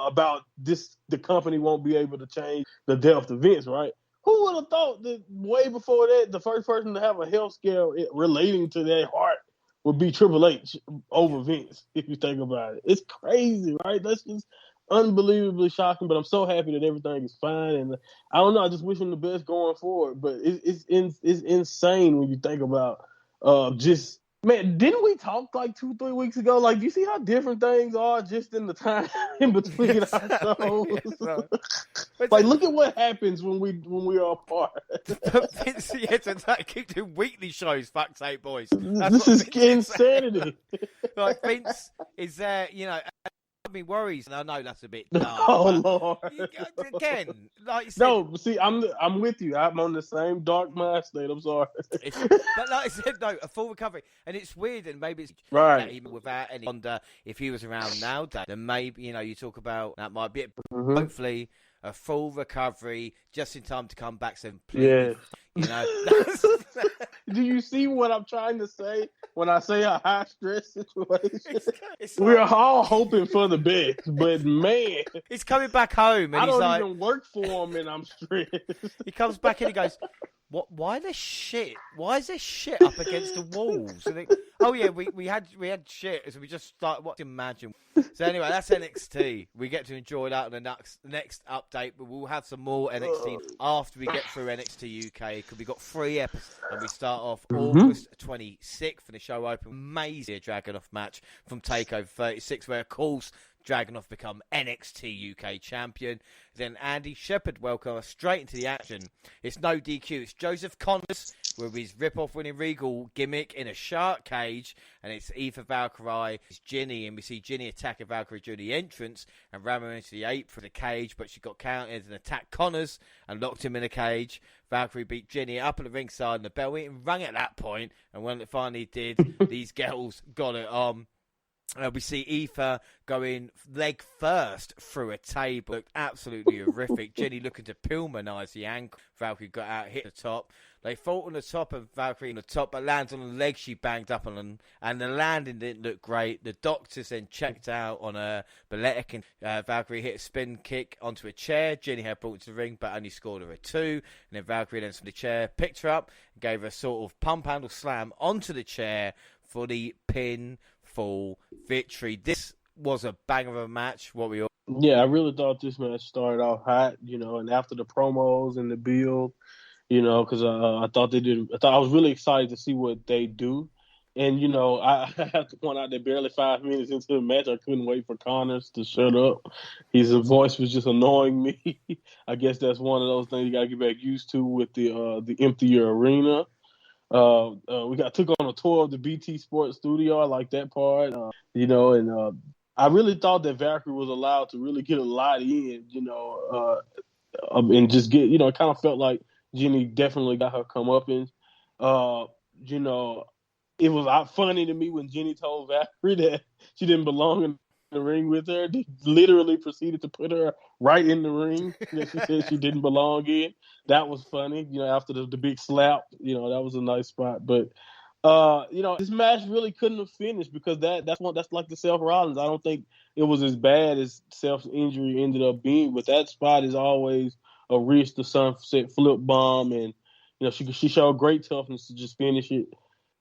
about this, the company won't be able to change the depth of Vince, right? Who would have thought that way before that, the first person to have a health scare relating to their heart would be Triple H over Vince, if you think about it. It's crazy, right? That's just unbelievably shocking, but I'm so happy that everything is fine. And I don't know, I just wish him the best going forward. But it's insane when you think about man, didn't we talk like 2-3 weeks ago? Like, do you see how different things are just in the time in between our shows? Like, look at what happens when we are apart. Vince, keep doing weekly shows, fuck's sake, boys. This is insanity. Like, Vince is there, you know. Me worries, and I know that's a bit dark. Oh Lord! Again, like you said, no. See, I'm with you. I'm on the same dark mind state. I'm sorry, but like I said, no, a full recovery, and it's weird, and maybe it's right. Even without any wonder, if he was around nowadays, then maybe you talk about that might be it. Hopefully, a full recovery just in time to come back. So yeah, you know. Do you see what I'm trying to say when I say a high stress situation? We're all hoping for the best, but man, he's coming back home and I he's don't even work for him, and I'm stressed. He comes back and he goes, "What? Why this shit? Why is this shit up against the walls?" And oh yeah, we had shit, so we just started. What to imagine? So anyway, that's NXT. We get to enjoy that on the next update, but we'll have some more NXT after we get through NXT UK because we got 3 episodes, and we start off August 26th for the show open. Amazing Dragunov match from Takeover 36, where of course Dragunov become NXT UK champion. Then Andy Shepherd welcome us straight into the action. It's no DQ. It's Joseph Connors with his rip-off winning Regal gimmick in a shark cage, and it's Aoife Valkyrie, it's Ginny, and we see Ginny attacking Valkyrie during the entrance and ram her into the apron for the cage, but she got countered and attacked Connors and locked him in a cage. Valkyrie beat Ginny up at the ringside, and the bell went rung at that point, and when it finally did, these girls got it on. We see Aoife going leg first through a table. Looked absolutely horrific. Jenny looking to Pillmanize the ankle. Valkyrie got out, hit the top. They fought on the top, and Valkyrie on the top, but lands on the leg she banged up on, and the landing didn't look great. The doctors then checked out on a Baletic, and Valkyrie hit a spin kick onto a chair. Jenny had brought it to the ring, but only scored her a 2. And then Valkyrie then from the chair, picked her up, and gave her a sort of pump handle slam onto the chair for the pinfall victory. This was a bang of a match. Yeah, I really thought this match started off hot, and after the promos and the build, because I thought I was really excited to see what they do. And, I have to point out that barely 5 minutes into the match, I couldn't wait for Connors to shut up. His voice was just annoying me. I guess that's one of those things you got to get back used to with the emptier arena. We got took on a tour of the BT Sports Studio. I like that part, and I really thought that Valkyrie was allowed to really get a lot in, and just get, it kind of felt like Jenny definitely got her comeuppance. Uh, you know, it was funny to me when Jenny told Valkyrie that she didn't belong in the ring with her. They literally proceeded to put her right in the ring that she said she didn't belong in. That was funny, after the big slap. That was a nice spot. But this match really couldn't have finished because that's like the Seth Rollins. I don't think it was as bad as Seth's injury ended up being, but that spot is always a risk to sunset flip bomb, and she showed great toughness to just finish it,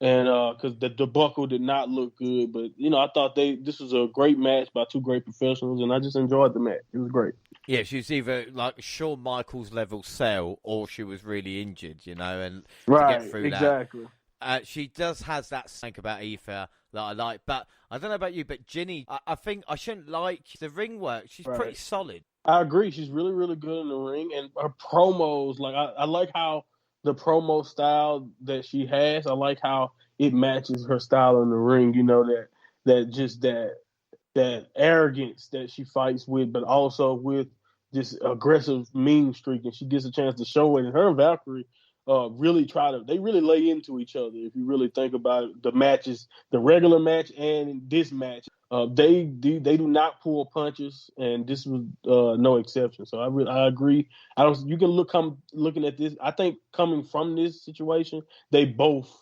and because the buckle did not look good, but I thought this was a great match by two great professionals, and I just enjoyed the match. It was great. Yeah, she was either like Shawn Michaels level sell, or she was really injured, and to get through exactly. that. She does has that think about Aoife that I like, but I don't know about you, but Ginny, I think I shouldn't like the ring work. She's pretty solid. I agree. She's really, really good in the ring, and her promos, like I like how the promo style that she has. I like how it matches her style in the ring. That arrogance that she fights with, but also with this aggressive mean streak, and she gets a chance to show it. And her and Valkyrie they really lay into each other. If you really think about it, the matches, the regular match and this match, they do not pull punches, and this was no exception. So I agree. You can looking at this. I think coming from this situation, they both,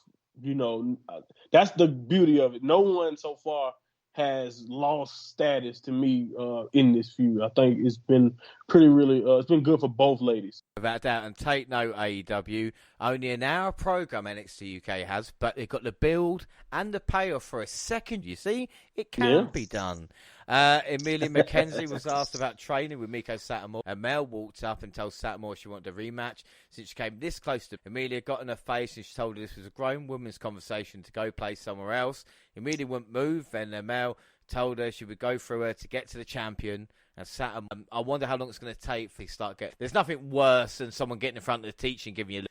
that's the beauty of it. No one so far has lost status to me in this feud. I think it's been it's been good for both ladies. Without doubt, and take note, AEW, only an hour program NXT UK has, but they've got the build and the payoff for a second. You see, it can be done. Emilia McKenzie was asked about training with Miko Satomura, and Mel walked up and told Satomura she wanted a rematch since she came this close to Emilia. Got in her face and she told her this was a grown woman's conversation to go play somewhere else. Emilia wouldn't move, and Mel told her she would go through her to get to the champion. And Satomura, I wonder how long it's going to take for you to start getting. There's nothing worse than someone getting in front of the teacher and giving you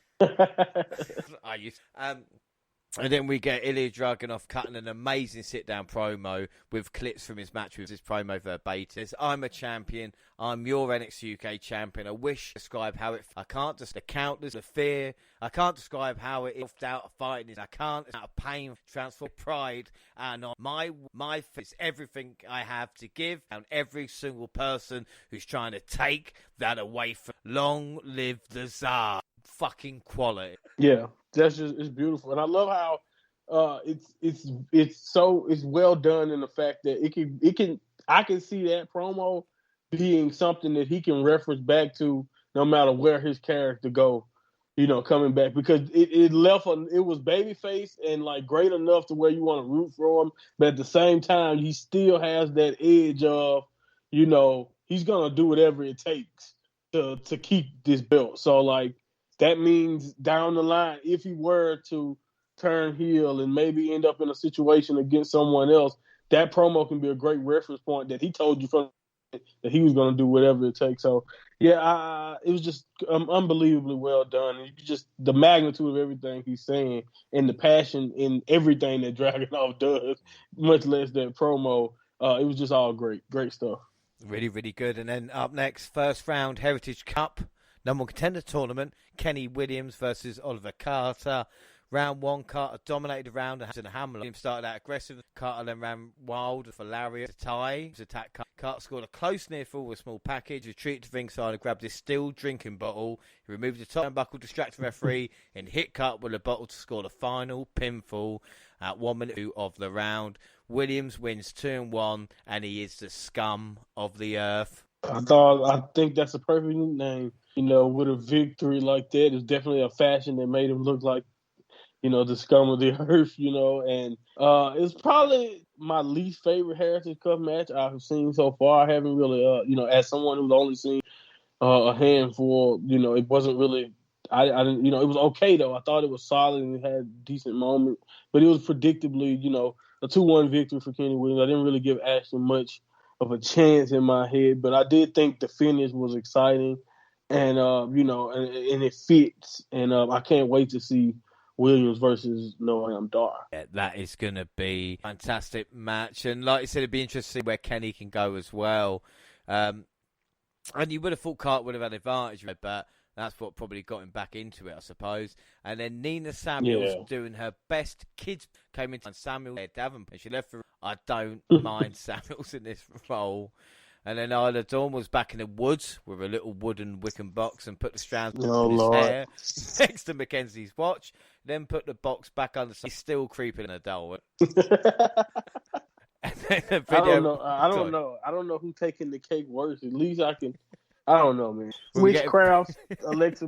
and then we get Ilya Dragunov cutting an amazing sit-down promo with clips from his match with his promo verbatim. I'm a champion. I'm your NXT UK champion. I wish to describe how it... I can't just... The counters, the fear. I can't describe how it felt out of fighting. I can't... Out of pain, transfer pride. And on my face, everything I have to give. And every single person who's trying to take that away from... Long live the Tsar. Fucking quality. Yeah. It's beautiful, and I love how it's well done in the fact that I can see that promo being something that he can reference back to no matter where his character go, coming back, because it was babyface and like great enough to where you want to root for him, but at the same time he still has that edge of he's gonna do whatever it takes to keep this belt. So like. That means down the line, if he were to turn heel and maybe end up in a situation against someone else, that promo can be a great reference point that he told you from that he was going to do whatever it takes. So, yeah, it was just unbelievably well done. And just the magnitude of everything he's saying and the passion in everything that Dragunov does, much less that promo, it was just all great. Great stuff. Really, really good. And then up next, first round Heritage Cup. Number one contender tournament, Kenny Williams versus Oliver Carter. Round one, Carter dominated the round and Hammer. Williams started out aggressive. Carter then ran wild for lariat to tie. His attack. Carter scored a close near fall with a small package. Retreated to ringside and grabbed his steel drinking bottle. He removed the top buckle, distracted the referee, and hit Carter with a bottle to score the final pinfall at 1 minute of the round. Williams wins 2-1, and he is the scum of the earth. I think that's a perfect name. With a victory like that, it's definitely a fashion that made him look like, the scum of the earth, and it's probably my least favorite Heritage Cup match I've seen so far. I haven't really, as someone who's only seen a handful, it wasn't really, I didn't, it was okay though. I thought it was solid and it had a decent moment, but it was predictably, a 2-1 victory for Kenny Williams. I didn't really give Ashton much of a chance in my head, but I did think the finish was exciting. And, and it fits. And I can't wait to see Williams versus Noam Dar. Yeah, that is going to be a fantastic match. And like you said, it'd be interesting where Kenny can go as well. And you would have thought Cart would have had an advantage, but that's what probably got him back into it, I suppose. And then Nina Samuels doing her best. Kids came into Samuel Davenport. She left for. I don't mind Samuels in this role. And then Isla Dawn was back in the woods with a little wooden Wiccan box and put the strands in his hair next to Mackenzie's watch. Then put the box back under. He's still creeping a doll. I don't know who's taking the cake worse. At least I can. I don't know, man. Witchcraft, Alexa.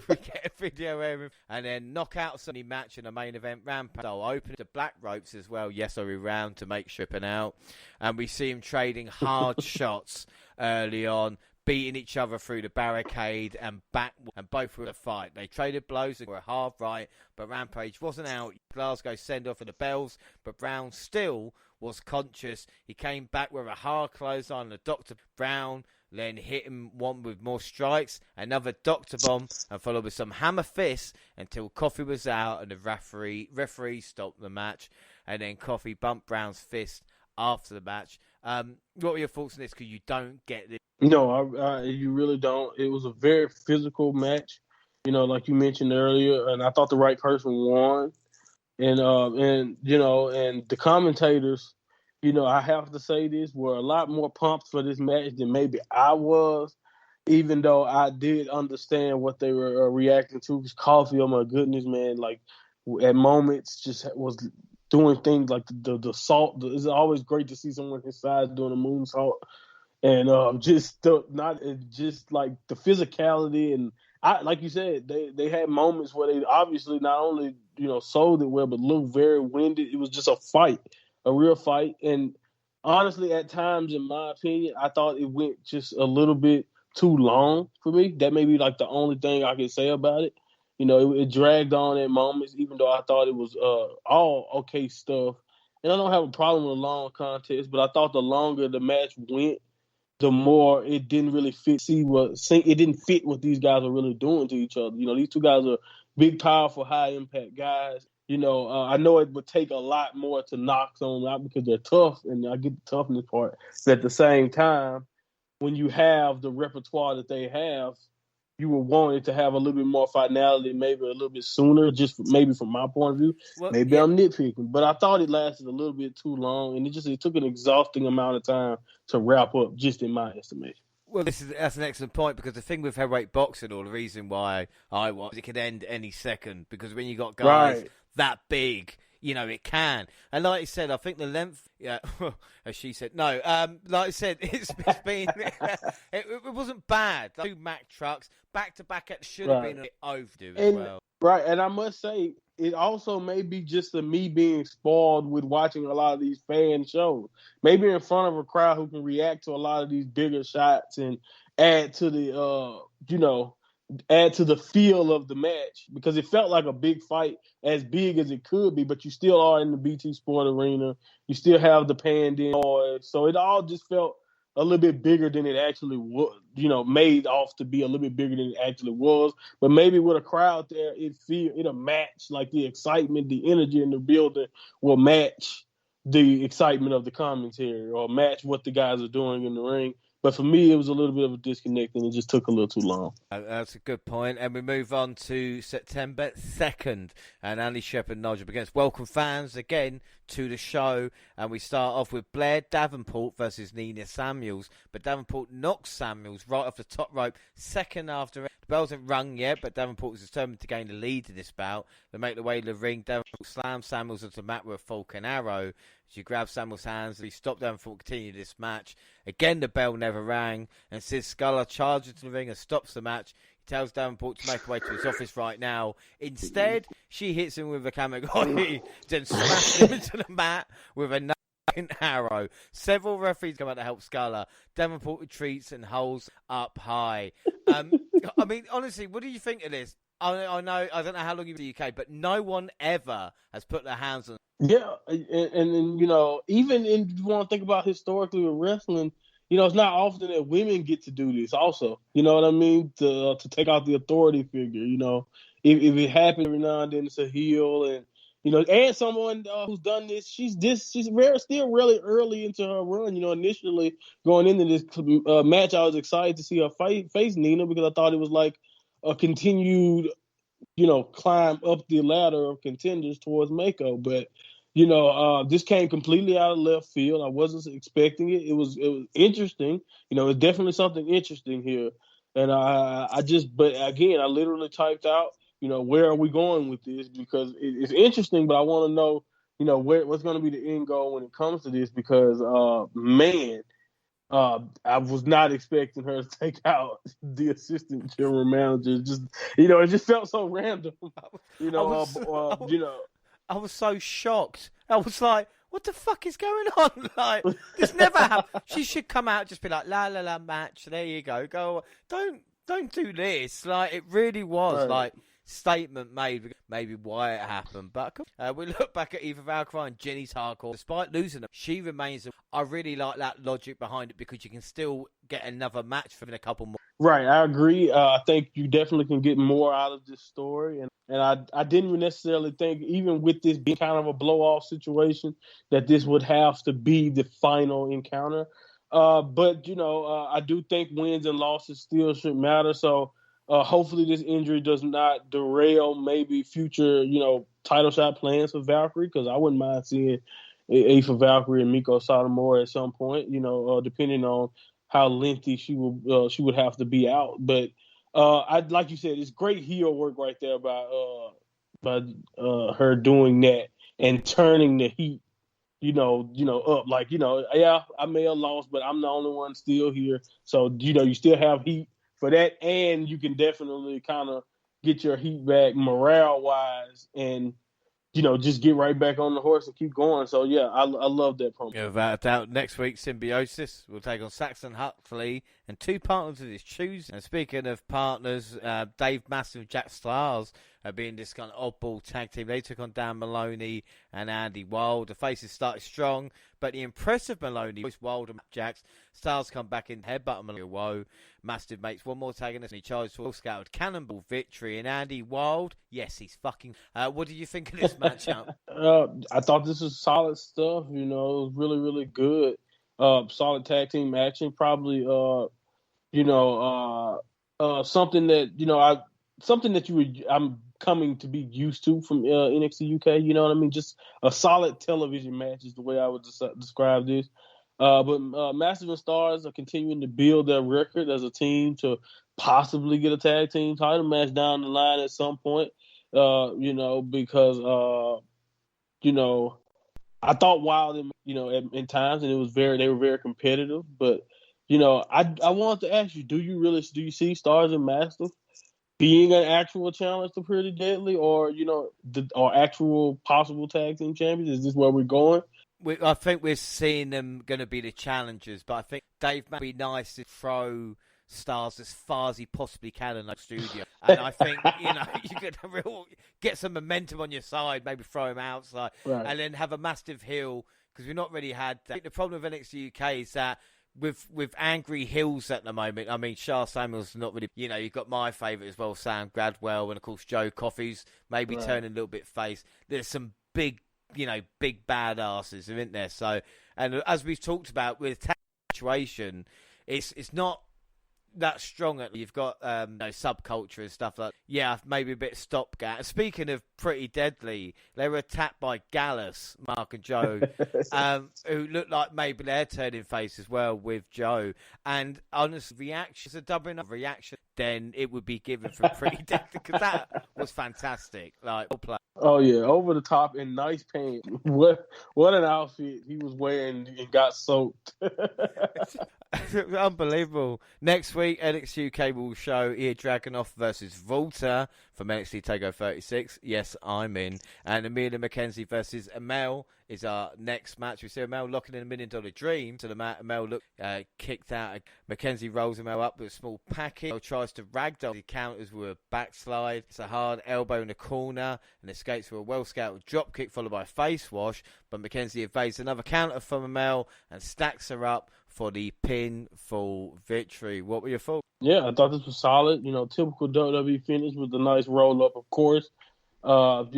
We get a video of him, and then knockout Sunday match in the main event. Rampage open to black ropes as well. Yes, I round to make stripping out, and we see him trading hard shots early on, beating each other through the barricade and back, and both were a fight. They traded blows and were a hard right, but Rampage wasn't out. Glasgow send off of the bells, but Brown still was conscious. He came back with a hard clothesline, and Dr. Brown then hit him one with more strikes, another Dr. Bomb, and followed with some hammer fists until Coffee was out and the referee stopped the match. And then Coffee bumped Brown's fist after the match. What were your thoughts on this? Because you don't get this. No, you really don't. It was a very physical match, like you mentioned earlier, and I thought the right person won. And the commentators, I have to say this, were a lot more pumped for this match than maybe I was, even though I did understand what they were reacting to. Because Coffee, oh my goodness, man, like at moments just was doing things like the salt. It's always great to see someone his size doing a moonsault. And just like the physicality, and like you said, they had moments where they obviously not only sold it well, but looked very winded. It was just a real fight. And honestly, at times, in my opinion, I thought it went just a little bit too long for me. That may be like the only thing I can say about it. It dragged on at moments, even though I thought it was all okay stuff. And I don't have a problem with a long contest, but I thought the longer the match went, the more it didn't really fit. It didn't fit what these guys are really doing to each other. These two guys are big, powerful, high impact guys. I know it would take a lot more to knock someone out because they're tough, and I get the toughness part. But at the same time, when you have the repertoire that they have, you would want it to have a little bit more finality, maybe a little bit sooner, maybe from my point of view. Well, maybe I'm nitpicking, but I thought it lasted a little bit too long, and it took an exhausting amount of time to wrap up, just in my estimation. Well, that's an excellent point, because the thing with heavyweight boxing, or the reason why it could end any second, because when you got guys that big, it can. And like I said, I think the length, as she said, no, like I said, it's been, it wasn't bad. Like, 2 Mack trucks, back-to-back, it should have been a bit overdue as well. Right, and I must say, it also may be just me being spoiled with watching a lot of these fan shows. Maybe in front of a crowd who can react to a lot of these bigger shots and add to the, add to the feel of the match, because it felt like a big fight, as big as it could be, but you still are in the BT Sport Arena. You still have the panned-in noise. So it all just felt a little bit bigger than it actually was, made off to be a little bit bigger than it actually was. But maybe with a crowd there, it'll match, like the excitement, the energy in the building will match the excitement of the commentary, or match what the guys are doing in the ring. But for me, it was a little bit of a disconnect, and it just took a little too long. That's a good point. And we move on to September 2nd, and Andy Shepherd and Nigel against welcome fans again to the show. And we start off with Blair Davenport versus Nina Samuels. But Davenport knocks Samuels right off the top rope, second after. The bell hasn't rung yet, but Davenport is determined to gain the lead in this bout. They make their way to the ring. Davenport slams Samuels onto the mat with a Falcon Arrow. She grabs Samuel's hands and he stopped Davenport to continue this match. Again, the bell never rang, and Sid Sculler charges to the ring and stops the match. He tells Davenport to make her way to his office right now. Instead, she hits him with a Kamagori, then smashes him into the mat with a arrow. Several referees come out to help Sculler. Davenport retreats and holds up high. I mean, honestly, what do you think of this? I know, I don't know how long you've been in the UK, but no one ever has put their hands on. Yeah, and even if you want to think about historically with wrestling, it's not often that women get to do this also. You know what I mean? To take out the authority figure, if it happens every now and then, it's a heel. And, and someone who's done this, she's still really early into her run. Initially going into this match, I was excited to see her face Nina, because I thought it was like a continued, climb up the ladder of contenders towards Mako. But, this came completely out of left field. I wasn't expecting it. It was interesting. It's definitely something interesting here. And but again, I literally typed out, where are we going with this? Because it's interesting, but I want to know, what's going to be the end goal when it comes to this, because, man, I was not expecting her to take out the assistant general manager. It just felt so random. I was so shocked. I was like, what the fuck is going on? Like, this never happened. She should come out, just be like, la la la, match. There you go. Go. Don't do this. Like, it really was like statement made, maybe why it happened. But we look back at Eva Valkyrie and Jenny's hardcore. Despite losing them, she remains. I really like that logic behind it, because you can still get another match for a couple more. Right, I agree. I think you definitely can get more out of this story, and I didn't necessarily think, even with this being kind of a blow-off situation, that this would have to be the final encounter. But I do think wins and losses still should matter. So hopefully this injury does not derail maybe future, title shot plans for Valkyrie, because I wouldn't mind seeing a for Valkyrie and Miko Satomura at some point, depending on how lengthy she would have to be out. But like you said, it's great heel work right there by her doing that and turning the heat, up. Like, yeah, I may have lost, but I'm the only one still here. So, you still have heat for that, and you can definitely kind of get your heat back morale-wise, and just get right back on the horse and keep going. So, yeah, I love that promo. Yeah, without a doubt. Next week, Symbiosis will take on Saxon Huxley and two partners of his choosing. And speaking of partners, Dave Mastiff and Jack Stars being this kind of oddball tag team. They took on Dan Maloney and Andy Wild. The faces started strong, but the impressive Maloney, Wild and Jax, Stars come back in headbutt and Maloney. Whoa. Mastiff makes one more tag in this, and he charges for a scouted cannonball victory. And Andy Wild, yes, he's fucking. What did you think of this matchup? I thought this was solid stuff. It was really, really good. Solid tag team action. Probably, something that I'm coming to be used to from NXT UK. You know what I mean? Just a solid television match is the way I would describe this. But Mastiff and Stars are continuing to build their record as a team to possibly get a tag team title match down the line at some point. Because I thought Wild, in times, and they were very competitive. But I wanted to ask you, do you see Stars and Mastiff being an actual challenge to Pretty Deadly, or or actual possible tag team champions? Is this where we're going? I think we're seeing them going to be the challengers, but I think Dave might be nice to throw Stars as far as he possibly can in the studio. And I think, you could get some momentum on your side, maybe throw him outside, right, and then have a massive heel, because we've not really had that. The problem with NXT UK is that with angry heels at the moment, I mean, Shah Samuel's not really, you've got my favourite as well, Sam Gradwell, and of course Joe Coffey's maybe turning a little bit face. There's some big badasses, isn't there? So, and as we've talked about with situation, it's not that strong. You've got subculture and stuff like that. Yeah, maybe a bit stopgap. Speaking of Pretty Deadly, they were attacked by Gallus, Mark and Joe, who looked like maybe they're turning face as well with Joe. And honestly, reaction, a doubling of reaction, then it would be given for Pretty Deadly, because that was fantastic. Like, well played. Oh yeah, over the top in nice pants. What an outfit he was wearing and got soaked. Unbelievable. Next week, NXT UK will show Ilya Dragunov versus Volta from NXT TakeOver 36. Yes, I'm in. And Amelia McKenzie versus Amel is our next match. We see Amel locking in $1 Million Dream. So the Amel kicked out. McKenzie rolls Amel up with a small package. Amel tries to ragdoll the counters with a backslide. It's a hard elbow in the corner and escapes with a well-scouted dropkick followed by a face wash. But McKenzie evades another counter from Amel and stacks her up for the pinfall victory. What were your thoughts? Yeah, I thought this was solid. Typical WWE finish with a nice roll up, of course. But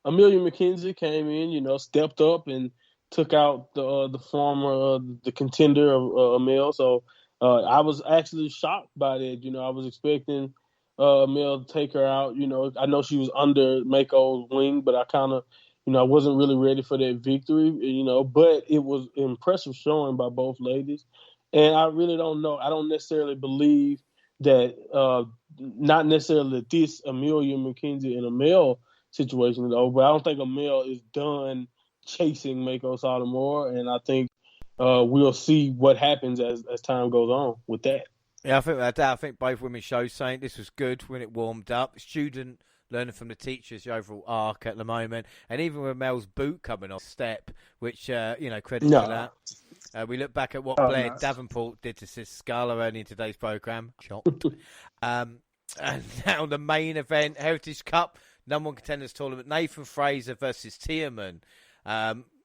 Amelia McKenzie came in, stepped up and took out the former the contender of Amel. So I was actually shocked by that. I was expecting Amel to take her out. I know she was under Mako's wing, but I kind of, I wasn't really ready for that victory. But it was impressive showing by both ladies, and I really don't know. I don't necessarily believe that. Not necessarily that this Amelia McKenzie and Amel situation is over, but I don't think Amel is done chasing Mako Satomura, and I think we'll see what happens as time goes on with that. Yeah, I think both women showed something. This was good when it warmed up. Student learning from the teachers, the overall arc at the moment, and even with Mel's boot coming off step, which credit to that. We look back at what Blair Davenport did to Sis Scala early in today's program. Chopped. And now the main event, Heritage Cup, number one contenders tournament, Nathan Fraser versus Tierman,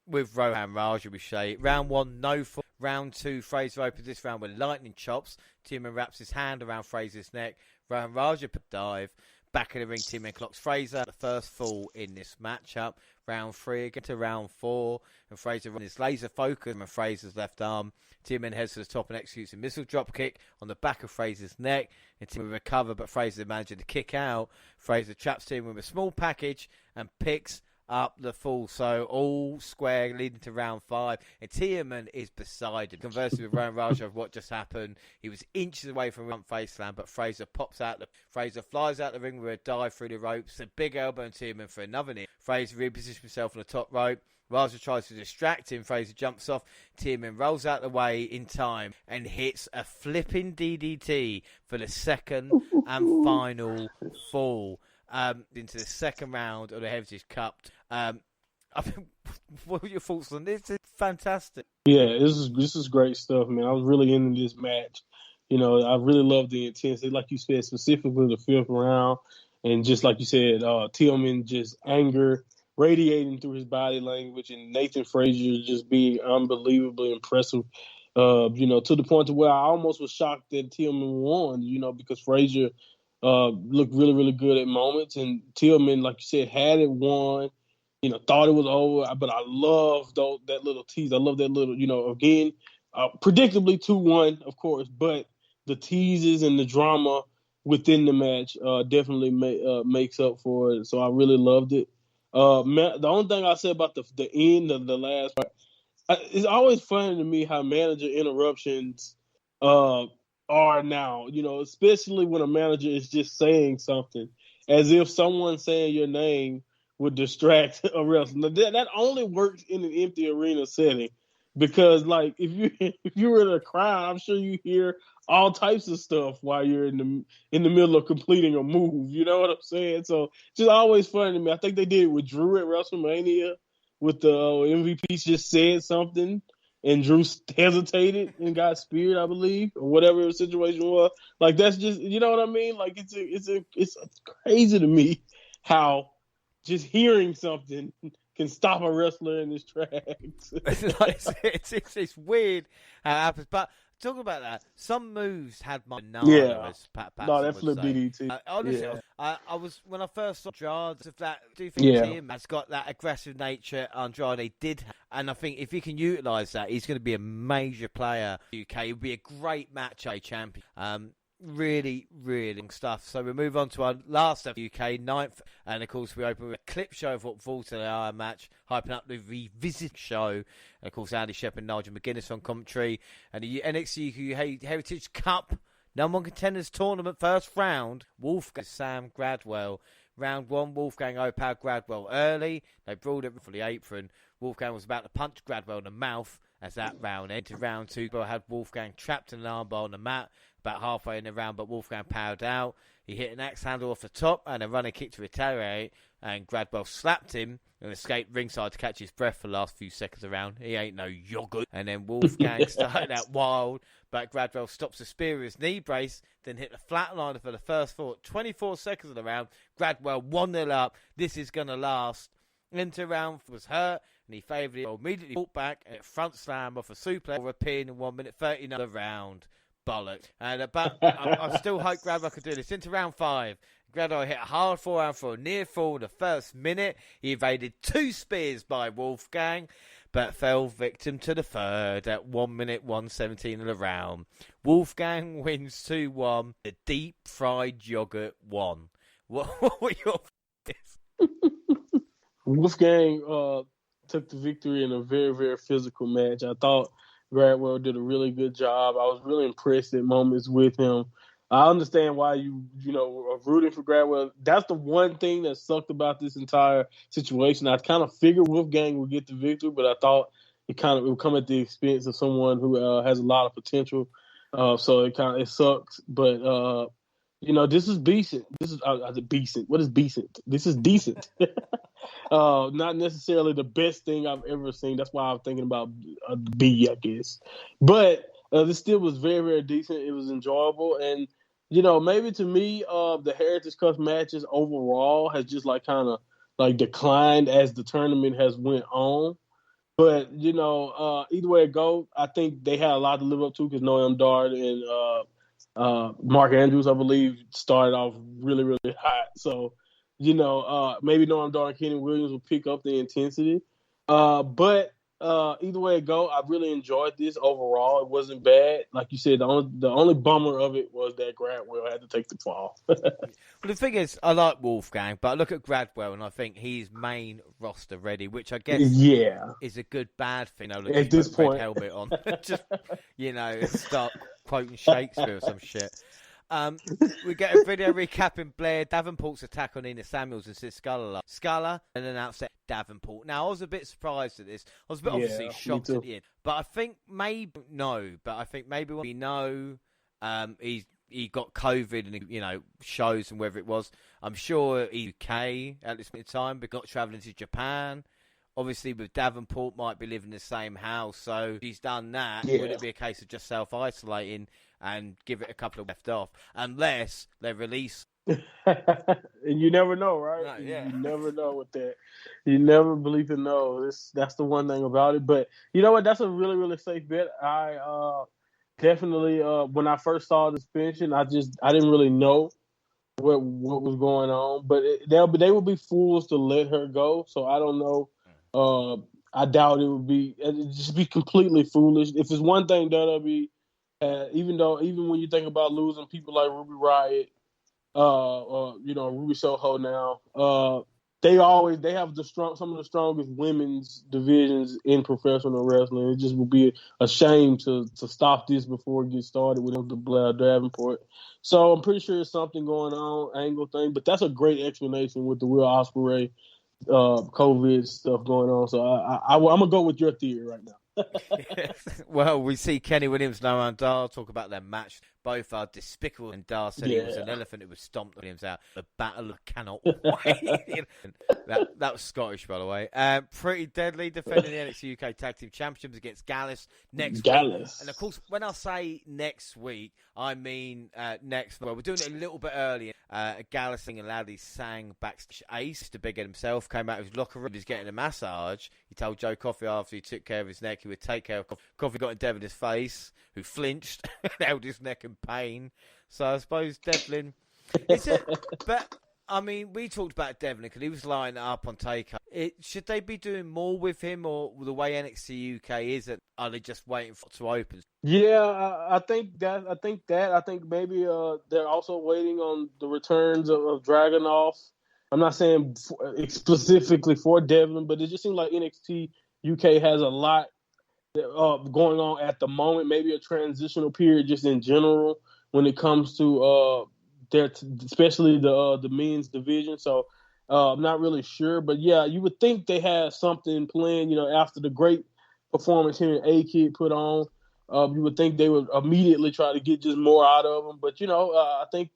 with Rohan Raja, we say. Round one, no fall. Round two, Fraser opens this round with lightning chops. Tierman wraps his hand around Fraser's neck. Rohan Raja dive. Back in the ring, Tierman clocks Fraser. The first fall in this matchup. Round three, again to round four. And Fraser runs his laser focus on Fraser's left arm. Tierman heads to the top and executes a missile drop kick on the back of Fraser's neck. And Tierman recover, but Fraser manages to kick out. Fraser traps Tierman with a small package and picks up the fall. So all square leading to round five. And Tierman is beside him. Conversing with Rohan Raja of what just happened. He was inches away from front face slam, but Fraser pops out. Fraser flies out the ring with a dive through the ropes. A big elbow on Tierman for another knee. Fraser repositions himself on the top rope. Raja tries to distract him. Fraser jumps off. Tierman rolls out the way in time and hits a flipping DDT for the second and final fall into the second round of the Heritage Cup. I think, what were your thoughts on this? It's fantastic. Yeah, this is great stuff, man. I was really into this match. I really love the intensity, like you said, specifically the fifth round, and just like you said, Tillman just anger radiating through his body language, and Nathan Frazier just being unbelievably impressive. To the point to where I almost was shocked that Tillman won. Because Frazier looked really, really good at moments, and Tillman, like you said, had it won. Thought it was over, but I love that little tease. I love that little, again, predictably 2-1, of course, but the teases and the drama within the match definitely makes up for it. So I really loved it. The only thing I said about the end of the last part, it's always funny to me how manager interruptions are now, especially when a manager is just saying something, as if someone saying your name would distract a wrestler. That only works in an empty arena setting, because like if you were in a crowd, I'm sure you hear all types of stuff while you're in the middle of completing a move. You know what I'm saying? So it's just always funny to me. I think they did it with Drew at WrestleMania with the MVP just said something and Drew hesitated and got speared, I believe, or whatever the situation was. Like, that's just, you know what I mean? Like, it's crazy to me how just hearing something can stop a wrestler in his tracks. it's weird how it happens. But talking about that, some moves had my as Pat that flip DDT. Honestly, I was, when I first saw Andrade, do you think Tim has got that aggressive nature Andrade did? And I think if he can utilise that, he's going to be a major player in the UK. He'll be a great match A champion. Really, really stuff. So we move on to our last of UK, 9th, and of course we open with a clip show of what falls to the hour match, hyping up the revisit show. And of course Andy Shepherd and Nigel McGuinness on commentary, and the NXT UK Heritage Cup number one contenders tournament first round. Wolfgang Sam Gradwell. Round one, Wolfgang overpowered Gradwell early. They brawled it for the apron. Wolfgang was about to punch Gradwell in the mouth as that round ended. Round two, had Wolfgang trapped in an armbar on the mat about halfway in the round, but Wolfgang powered out. He hit an axe handle off the top and a running kick to retaliate, and Gradwell slapped him and escaped ringside to catch his breath for the last few seconds around. He ain't no yogurt. And then Wolfgang started out wild, but Gradwell stops the spear with his knee brace, then hit the flatliner for the first 24 seconds of the round. Gradwell 1-0 up. This is going to last. Into round was hurt, and he favoured it. Immediately fought back and front slam off a suplex or a pin in 1 minute 30 another round. Bollocks. And I still hope Gradwell could do this. Into round 5. Gradwell hit a hard forehand for a near fall in the first minute. He evaded 2 spears by Wolfgang, but fell victim to the third at 1 minute 1:17 of the round. Wolfgang wins 2-1. The deep fried yogurt won. What were your thoughts? Wolfgang took the victory in a very, very physical match. I thought Gradwell did a really good job. I was really impressed at moments with him. I understand why you are rooting for Gradwell. That's the one thing that sucked about this entire situation. I kind of figured Wolfgang would get the victory, but I thought it would come at the expense of someone who has a lot of potential. So it sucks. But this is decent. This is decent. What is decent? This is decent. Not necessarily the best thing I've ever seen. That's why I'm thinking about a B, I guess. But this still was very, very decent. It was enjoyable. And, maybe to me, the Heritage Cup matches overall has just kind of declined as the tournament has went on. But, either way it goes, I think they had a lot to live up to because Noam Dar and Mark Andrews, I believe, started off really, really hot. So, maybe Noam Dar and Kenny Williams will pick up the intensity. But either way it go, I really enjoyed this overall. It wasn't bad. Like you said, the only bummer of it was that Gradwell had to take the fall. Well, the thing is, I like Wolfgang, but I look at Gradwell and I think he's main roster ready, which I guess is a good bad thing. At this point, helmet on, just start quoting Shakespeare or some shit. We get a video recapping Blair Davenport's attack on Nina Samuels and Sid Scala and announced that Davenport. Now, I was a bit surprised at this. I was a bit obviously shocked at the end. But I think maybe when we know he got COVID and, shows and whether it was, I'm sure he's UK at this time, but got travelling to Japan. Obviously, with Davenport, might be living in the same house. So if he's done that, would it be a case of just self-isolating and give it a couple of left off? Unless they release. And you never know, right? No, yeah. You never know with that. You never believe to know. That's the one thing about it. But you know what? That's a really, really safe bet. I definitely, when I first saw the suspension, I didn't really know what was going on. But they would be fools to let her go. So I don't know. I doubt it'd just be completely foolish. If it's one thing WWE, even when you think about losing people like Ruby Riott, Ruby Soho now, they have some of the strongest women's divisions in professional wrestling. It just would be a shame to stop this before it gets started with the Blair Davenport. So I'm pretty sure it's something going on, angle thing. But that's a great explanation with the Will Ospreay COVID stuff going on. So I'm gonna go with your theory right now. Well, we see Kenny Williams and Noam Dar talk about their match. Both are despicable, and Dar said he was an elephant who was stomped Williams out. The battle of cannot wait. that was Scottish, by the way. Pretty Deadly defending the NXT UK Tag Team Championships against Gallus next week. And of course, when I say next week, I mean next. Well, we're doing it a little bit earlier. Gallus and Laddie sang backstage. Ace, the big head himself, came out of his locker room. He's getting a massage. He told Joe Coffey after he took care of his neck, he would take care of Coffey. Coffey got in Devlin's face, who flinched and held his neck in pain. So I suppose Devlin. But I mean, we talked about Devlin because he was lining up on Takeover. Should they be doing more with him, or the way NXT UK is, are they just waiting for it to open? Yeah, I think maybe they're also waiting on the returns of Dragunov. I'm not saying specifically for Devlin, but it just seems like NXT UK has a lot going on at the moment. Maybe a transitional period just in general when it comes to especially the men's division. So I'm not really sure, but yeah, you would think they had something planned. After the great performance here in A-Kid put on, you would think they would immediately try to get just more out of them. But I think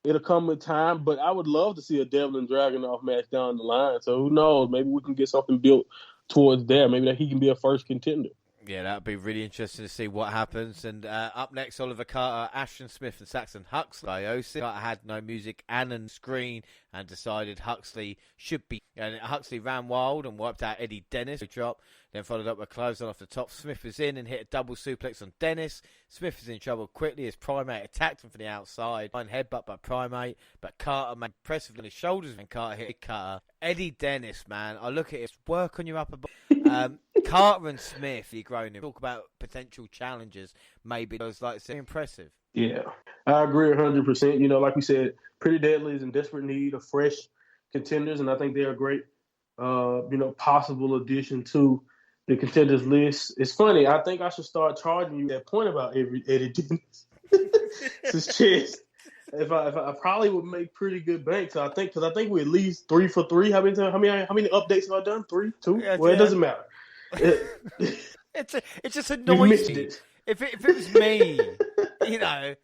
it'll come with time. But I would love to see a Devlin Dragunov match down the line. So who knows? Maybe we can get something built towards there. Maybe that he can be a first contender. Yeah, that would be really interesting to see what happens. And up next, Oliver Carter, Ashton Smith, and Saxon Huxley. Carter had no music and a screen and decided Huxley should be. And Huxley ran wild and wiped out Eddie Dennis, who dropped. Then followed up with a clothesline off the top. Smith was in and hit a double suplex on Dennis. Smith was in trouble quickly as Primate attacked him from the outside. One headbutt by Primate, but Carter made impressive on his shoulders and Carter hit Carter. Eddie Dennis, man, I look at it, work on your upper body. Carter and Smith, you grown him. Talk about potential challeners. Maybe it was like impressive. Yeah, I agree 100%. You know, like we said, Pretty Deadly is in desperate need of fresh contenders, and I think they're a great, possible addition to the contenders list. It's funny. I think I should start charging you that point about Eddie Dennis. His chest. If I probably would make pretty good bank. So I think we're at least 3 for 3. How many updates have I done? 3, 2? Yeah, well, it doesn't matter. It just annoys me. If it was me,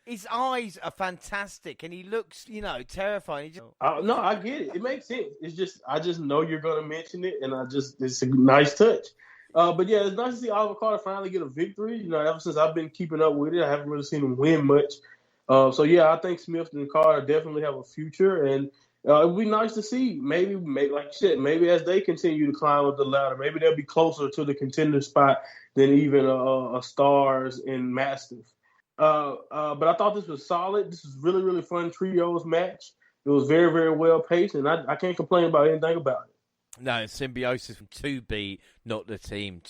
his eyes are fantastic and he looks, terrifying. No, I get it. It makes sense. It's just I just know you're gonna mention it, and it's a nice touch. But yeah, it's nice to see Oliver Carter finally get a victory. You know, ever since I've been keeping up with it, I haven't really seen him win much. So yeah, I think Smith and Carter definitely have a future, and it would be nice to see. Maybe like you said, maybe as they continue to climb up the ladder, maybe they'll be closer to the contender spot than even a Stars and Mastiff. But I thought this was solid. This was really, really fun trios match. It was very, very well paced, and I can't complain about anything about it. No, symbiosis from 2B, not the team.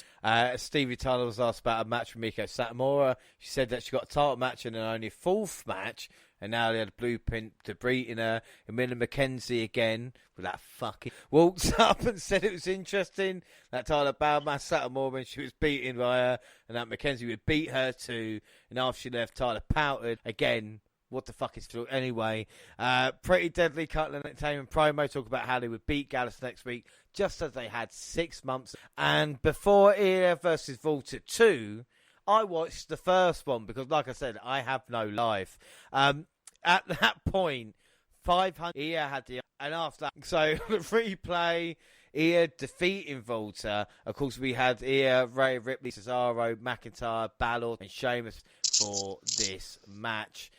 Stevie Tyler was asked about a match with Miko Satomura. She said that she got a title match and an only 4th match, and now they had a blueprint to beating her. Amanda McKenzie again, with that fucking walked up and said it was interesting. That Tyler bowed my Satomura when she was beaten by her, and that McKenzie would beat her too. And after she left, Tyler pouted again. What the fuck is Phil? Anyway, Pretty Deadly, Cutler Entertainment promo talk about how they would beat Gallus next week, just as they had 6 months. And before EA versus Volta 2, I watched the first one because, like I said, I have no life. At that point, 500 EA had the, and after that, so the free play. EA defeating Volta. Of course, we had EA, Ray Ripley, Cesaro, McIntyre, Balor, and Sheamus for this match.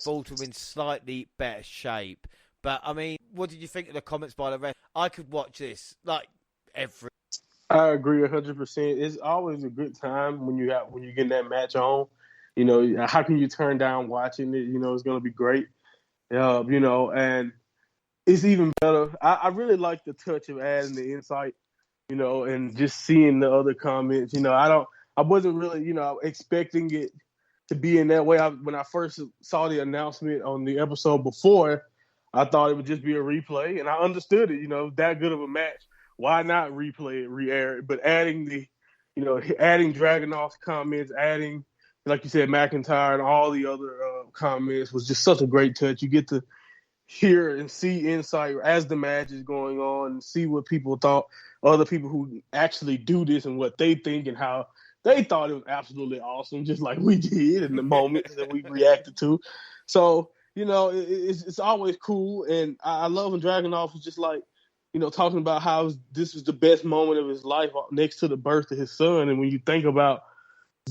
Volta in slightly better shape. But, I mean, what did you think of the comments by the rest? I could watch this, like, every... I agree 100%. It's always a good time when you're getting that match on. You know, how can you turn down watching it? You know, it's going to be great. And it's even better. I really like the touch of adding the insight, and just seeing the other comments. I wasn't really, expecting it to be in that way. When I first saw the announcement on the episode before, I thought it would just be a replay, and I understood it. That good of a match, why not replay it, re-air it? But adding adding Dragunov's comments, adding, like you said, McIntyre and all the other comments was just such a great touch. You get to hear and see insight as the match is going on, and see what people thought, other people who actually do this and what they think and how they thought it was absolutely awesome, just like we did in the moments that we reacted to. So, it's always cool. And I love when Dragunov was just like, talking about how this was the best moment of his life next to the birth of his son. And when you think about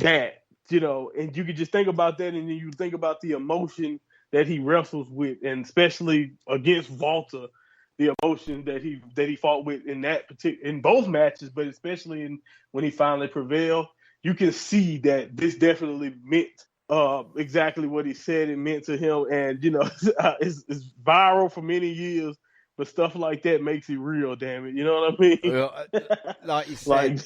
that, and you could just think about that, and then you think about the emotion that he wrestles with, and especially against Volta, the emotion that he fought with in both matches, but especially when he finally prevailed. You can see that this definitely meant exactly what he said it meant to him. And, it's viral for many years, but stuff like that makes it real, damn it. You know what I mean? Well, like you said,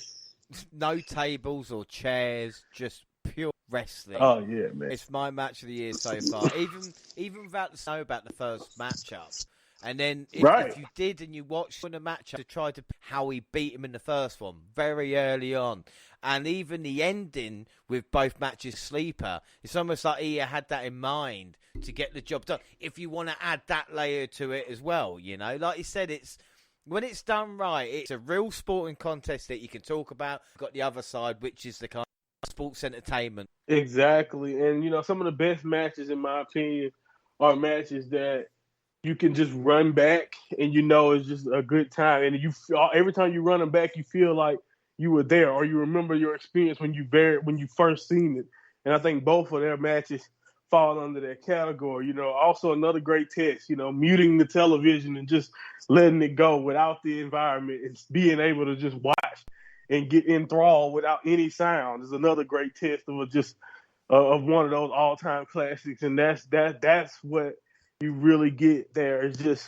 no tables or chairs, just pure wrestling. Oh, yeah, man. It's my match of the year so far. Even without the snow about the first matchup. And then if you did and you watched the matchup to try to how he beat him in the first one very early on, and even the ending with both matches sleeper, it's almost like he had that in mind to get the job done. If you want to add that layer to it as well, like you said, when it's done right, it's a real sporting contest that you can talk about. You've got the other side, which is the kind of sports entertainment. Exactly. And, some of the best matches, in my opinion, are matches that you can just run back and it's just a good time. And every time you run them back, you feel like you were there or you remember your experience when you first seen it. And I think both of their matches fall under that category. Also another great test, muting the television and just letting it go without the environment and being able to just watch and get enthralled without any sound is another great test of one of those all-time classics. And that's what you really get there, is just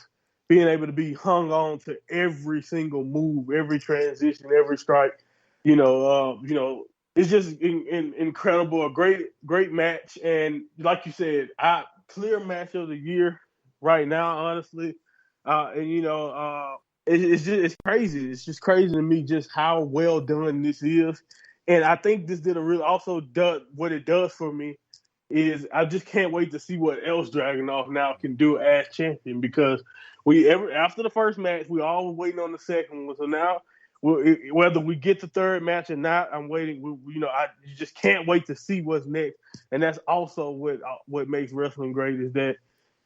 being able to be hung on to every single move, every transition, every strike. It's just incredible, a great match. And like you said, clear match of the year right now, honestly. It's crazy. It's just crazy to me just how well done this is. And I think this did what it does for me is I just can't wait to see what else Dragunov now can do as champion, because after the first match, we all were waiting on the second one. So now, whether we get the third match or not, I'm waiting. You just can't wait to see what's next. And that's also what makes wrestling great, is that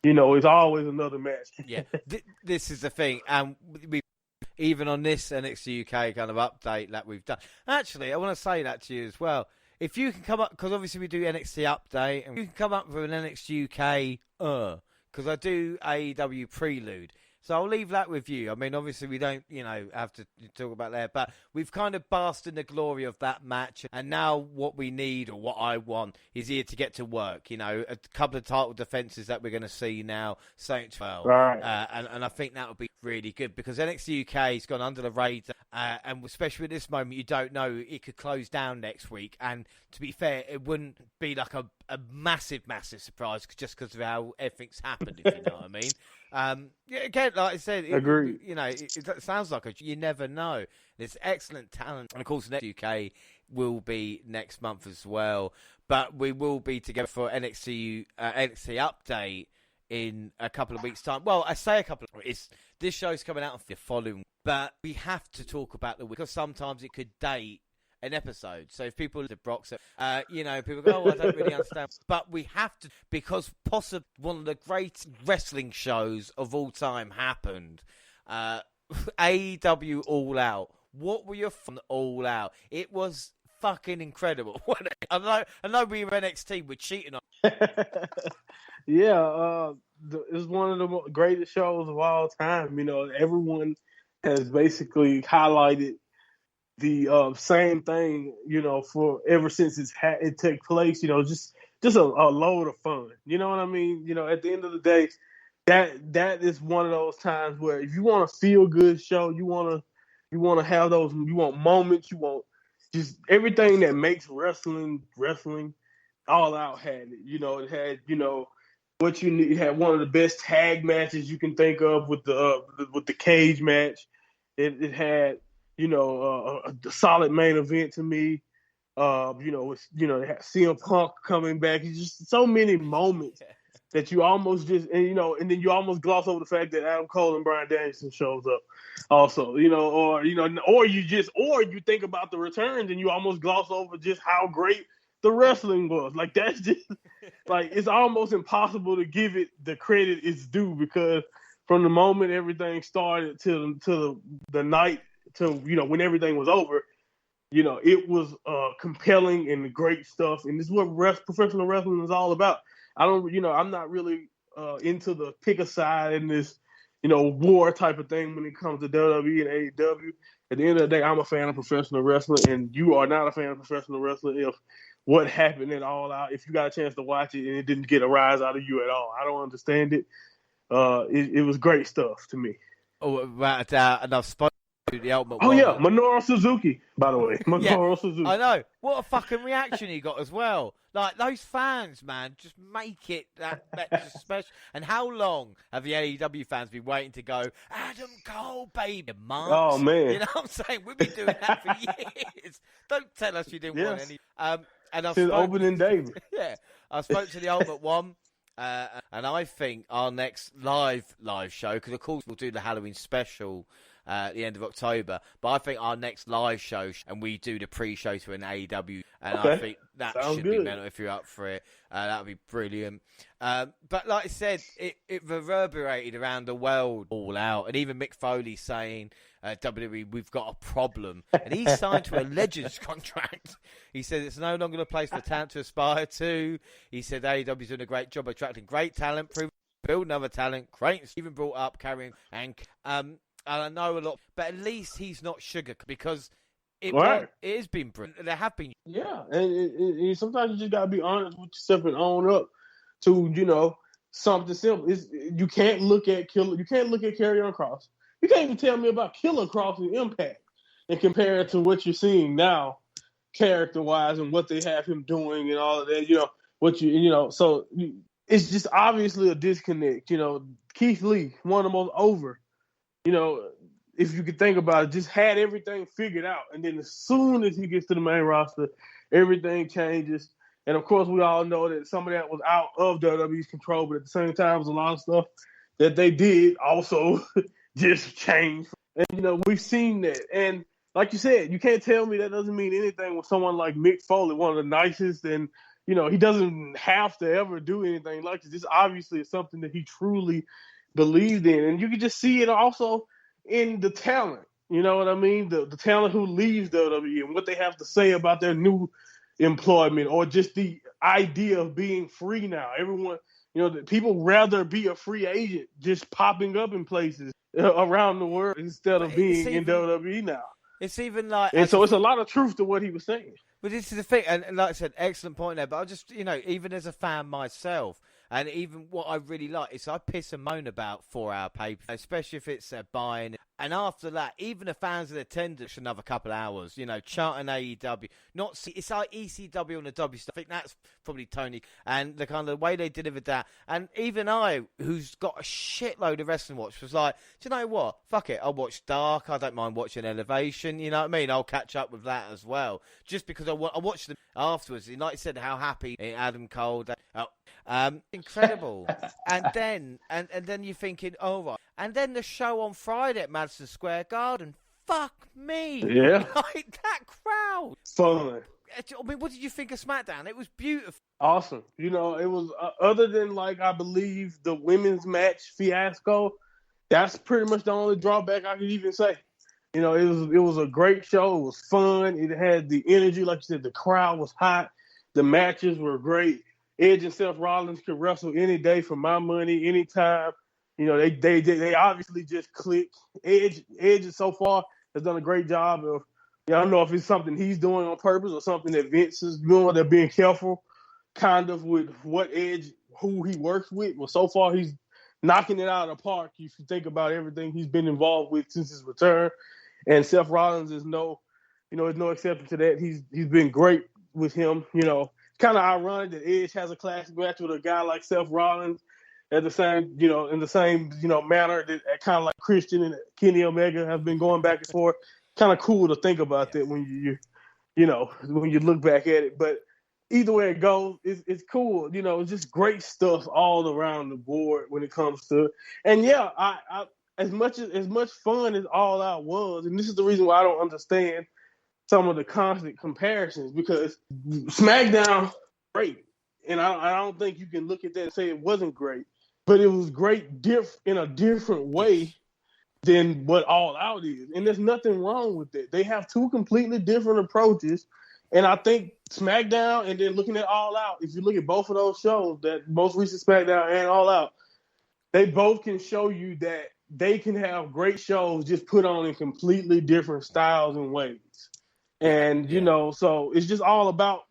it's always another match. Yeah, this is the thing, and we even on this NXT UK kind of update that we've done. Actually, I want to say that to you as well. If you can come up, because obviously we do NXT update, and you can come up with an NXT UK, because I do AEW prelude. So I'll leave that with you. I mean, obviously we don't, have to talk about that, but we've kind of basked in the glory of that match. And now what we need, or what I want, is here to get to work. A couple of title defenses that we're going to see now, Saint well. Right. And I think that would be really good, because NXT UK has gone under the radar. And especially at this moment, you don't know, it could close down next week. And to be fair, it wouldn't be like a massive, massive surprise just because of how everything's happened, if you know what I mean. Again, like I said, Agreed. It sounds like you never know. There's excellent talent, and of course, next UK will be next month as well. But we will be together for NXT update in a couple of weeks' time. Well, I say a couple of weeks. This show's coming out on the following, but we have to talk about the week, because sometimes it could date an episode. So if people to Brox, people go, I don't really understand. But we have to, because possibly one of the great wrestling shows of all time happened. AEW All Out. What were your fun All Out? It was fucking incredible. I know we were NXT, we're cheating on. Yeah, it's one of the greatest shows of all time. Everyone has basically highlighted the same thing, for ever since it took place. Just a load of fun. You know what I mean? At the end of the day, that is one of those times where if you want a feel good show, you want to have those. You want moments. You want just everything that makes wrestling. All Out had it. It had what you need. It had one of the best tag matches you can think of with the cage match. It had a solid main event to me. They had CM Punk coming back. It's just so many moments that you almost and then you almost gloss over the fact that Adam Cole and Bryan Danielson shows up also, or you think about the returns and you almost gloss over just how great the wrestling was. Like, that's just like, it's almost impossible to give it the credit it's due, because from the moment everything started to the night to when everything was over, it was compelling and great stuff. And this is what professional wrestling is all about. I'm not really into the pick a side in this war type of thing when it comes to WWE and AEW. At the end of the day, I'm a fan of professional wrestling, and you are not a fan of professional wrestling if what happened at All Out, if you got a chance to watch it and it didn't get a rise out of you at all. I don't understand it. It was great stuff to me. Oh, without a doubt, and I've spoken to the Ultimate Oh, One. yeah, Minoru Suzuki, by the way. Suzuki. I know. What a fucking reaction he got as well. Like, those fans, man, just make it that special. And how long have the AEW fans been waiting to go, Adam Cole, baby, months? Oh, man. You know what I'm saying? We've been doing that for years. Don't tell us you didn't want any. And since opening day. Yeah. I spoke to the Ultimate One. And I think our next live show, because of course we'll do the Halloween special at the end of October, but I think our next live show, and we do the pre-show to an AEW And Okay. I think that Sounds should good. be mental if you're up for it. That would be brilliant. But like I said, it reverberated around the world all out. And even Mick Foley saying, WWE, we've got a problem. And he signed to a Legends contract. He said it's no longer a place for talent to aspire to. He said AEW's doing a great job attracting great talent, building other talent, great, even brought up, carrying, and I know a lot, but at least he's not sugar because it has been brilliant. There have been. Yeah, and sometimes you just gotta be honest with yourself and own up to something simple. You can't look at Karrion Kross. You can't even tell me about Killer Kross and Impact and compare it to what you're seeing now, character wise, and what they have him doing and all of that. So it's just obviously a disconnect. Keith Lee, one of the most over. If you could think about it, just had everything figured out. And then as soon as he gets to the main roster, everything changes. And, of course, we all know that some of that was out of WWE's control, but at the same time, there's a lot of stuff that they did also just change. And, we've seen that. And like you said, you can't tell me that doesn't mean anything with someone like Mick Foley, one of the nicest. And, he doesn't have to ever do anything like this. This obviously is something that he truly believed in. And you can just see it also in the talent, you know what I mean? The talent who leaves WWE and what they have to say about their new employment or just the idea of being free now. Everyone, people rather be a free agent just popping up in places around the world instead of being in WWE now. It's even like... And so it's a lot of truth to what he was saying. But this is the thing, and like I said, excellent point there, but I just, even as a fan myself, and even what I really like is I piss and moan about 4-hour paper, especially if it's buying. And after that, even the fans that attend it's another couple of hours, chanting AEW. It's like ECW on the W stuff. I think that's probably Tony. And the kind of way they delivered that. And even I, who's got a shitload of wrestling watch, was like, do you know what? Fuck it. I'll watch Dark. I don't mind watching Elevation. You know what I mean? I'll catch up with that as well. Just because I watched them afterwards. And like I said, how happy Adam Cole. Incredible. and then you're thinking, oh, right. And then the show on Friday at Madison Square Garden. Fuck me. Yeah. Like that crowd. Fun. I mean, what did you think of SmackDown? It was beautiful. Awesome. It was, other than, I believe the women's match fiasco, that's pretty much the only drawback I could even say. It was a great show. It was fun. It had the energy. Like you said, the crowd was hot. The matches were great. Edge and Seth Rollins could wrestle any day for my money, anytime. They obviously just clicked. Edge so far has done a great job of, I don't know if it's something he's doing on purpose or something that Vince is doing. They're being careful kind of with what Edge, who he works with. Well, so far he's knocking it out of the park if you think about everything he's been involved with since his return. And Seth Rollins is no exception to that. He's been great with him. Kind of ironic that Edge has a classic match with a guy like Seth Rollins at the same, in the same, manner that kind of like Christian and Kenny Omega have been going back and forth. Kind of cool to think about that when when you look back at it. But either way it goes, it's cool. It's just great stuff all around the board when it comes to it. And yeah, I as much fun as All Out was, and this is the reason why I don't understand some of the constant comparisons, because SmackDown great, and I don't think you can look at that and say it wasn't great, but it was great in a different way than what All Out is, and there's nothing wrong with that. They have two completely different approaches, and I think SmackDown and then looking at All Out, if you look at both of those shows, that most recent SmackDown and All Out, they both can show you that they can have great shows just put on in completely different styles and ways. And, so it's just all about,